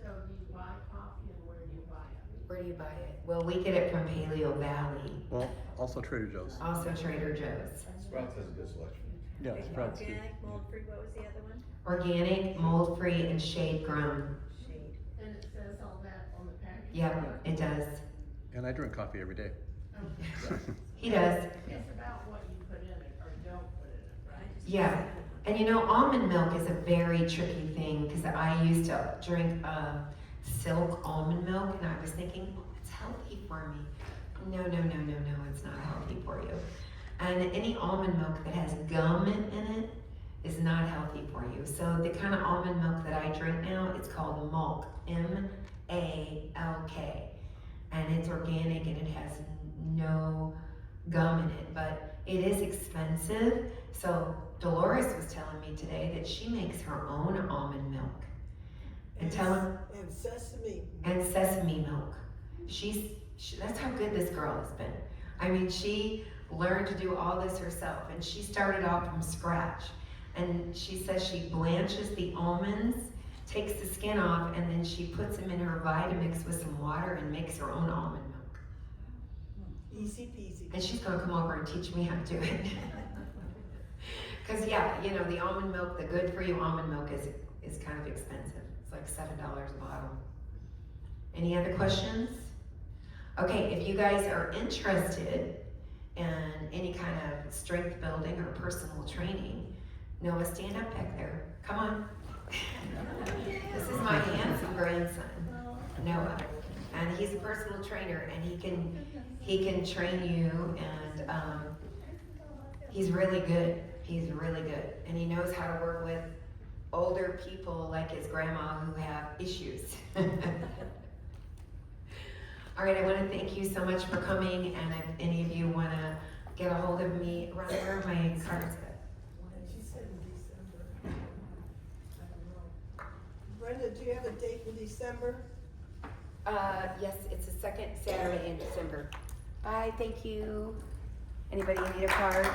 So do you buy coffee and where do you buy it? Where do you buy it? Well, we get it from Paleo Valley, Well, also Trader Joe's. also Trader Joe's. Sprouts has a good selection. Yeah, Sprouts too. Organic, mold-free, what was the other one? Organic, mold-free, and shade-grown. Shade. And it says all that on the package? Yep, it does. And I drink coffee every day. Okay. He does. It's about what you put in it or don't put in it, right? Yeah. And you know, almond milk is a very tricky thing because I used to drink silk almond milk and I was thinking, oh, it's healthy for me. No, it's not healthy for you. And any almond milk that has gum in it is not healthy for you. So the kind of almond milk that I drink now, it's called Malk, M-A-L-K. And it's organic and it has no gum in it, but it is expensive. So Dolores was telling me today that she makes her own almond milk. And sesame milk. That's how good this girl has been. I mean, she learned to do all this herself, and she started off from scratch. And she says she blanches the almonds, takes the skin off, and then she puts them in her Vitamix with some water and makes her own almond milk. Easy peasy. And she's gonna come over and teach me how to do it. Cause yeah, you know, the almond milk, the good for you almond milk is kind of expensive. It's like $7 a bottle. Any other questions? Okay, if you guys are interested in any kind of strength building or personal training, Noah, stand up back there. Come on. This is my handsome grandson, Noah, and he's a personal trainer, and he can train you, and he's really good. He's really good, and he knows how to work with older people like his grandma who have issues. All right, I want to thank you so much for coming, and if any of you want to get a hold of me, where are my cards at? She said in December. I don't know. Brenda, do you have a date in December? Yes, it's the second Saturday in December. Bye, thank you. Anybody need a card?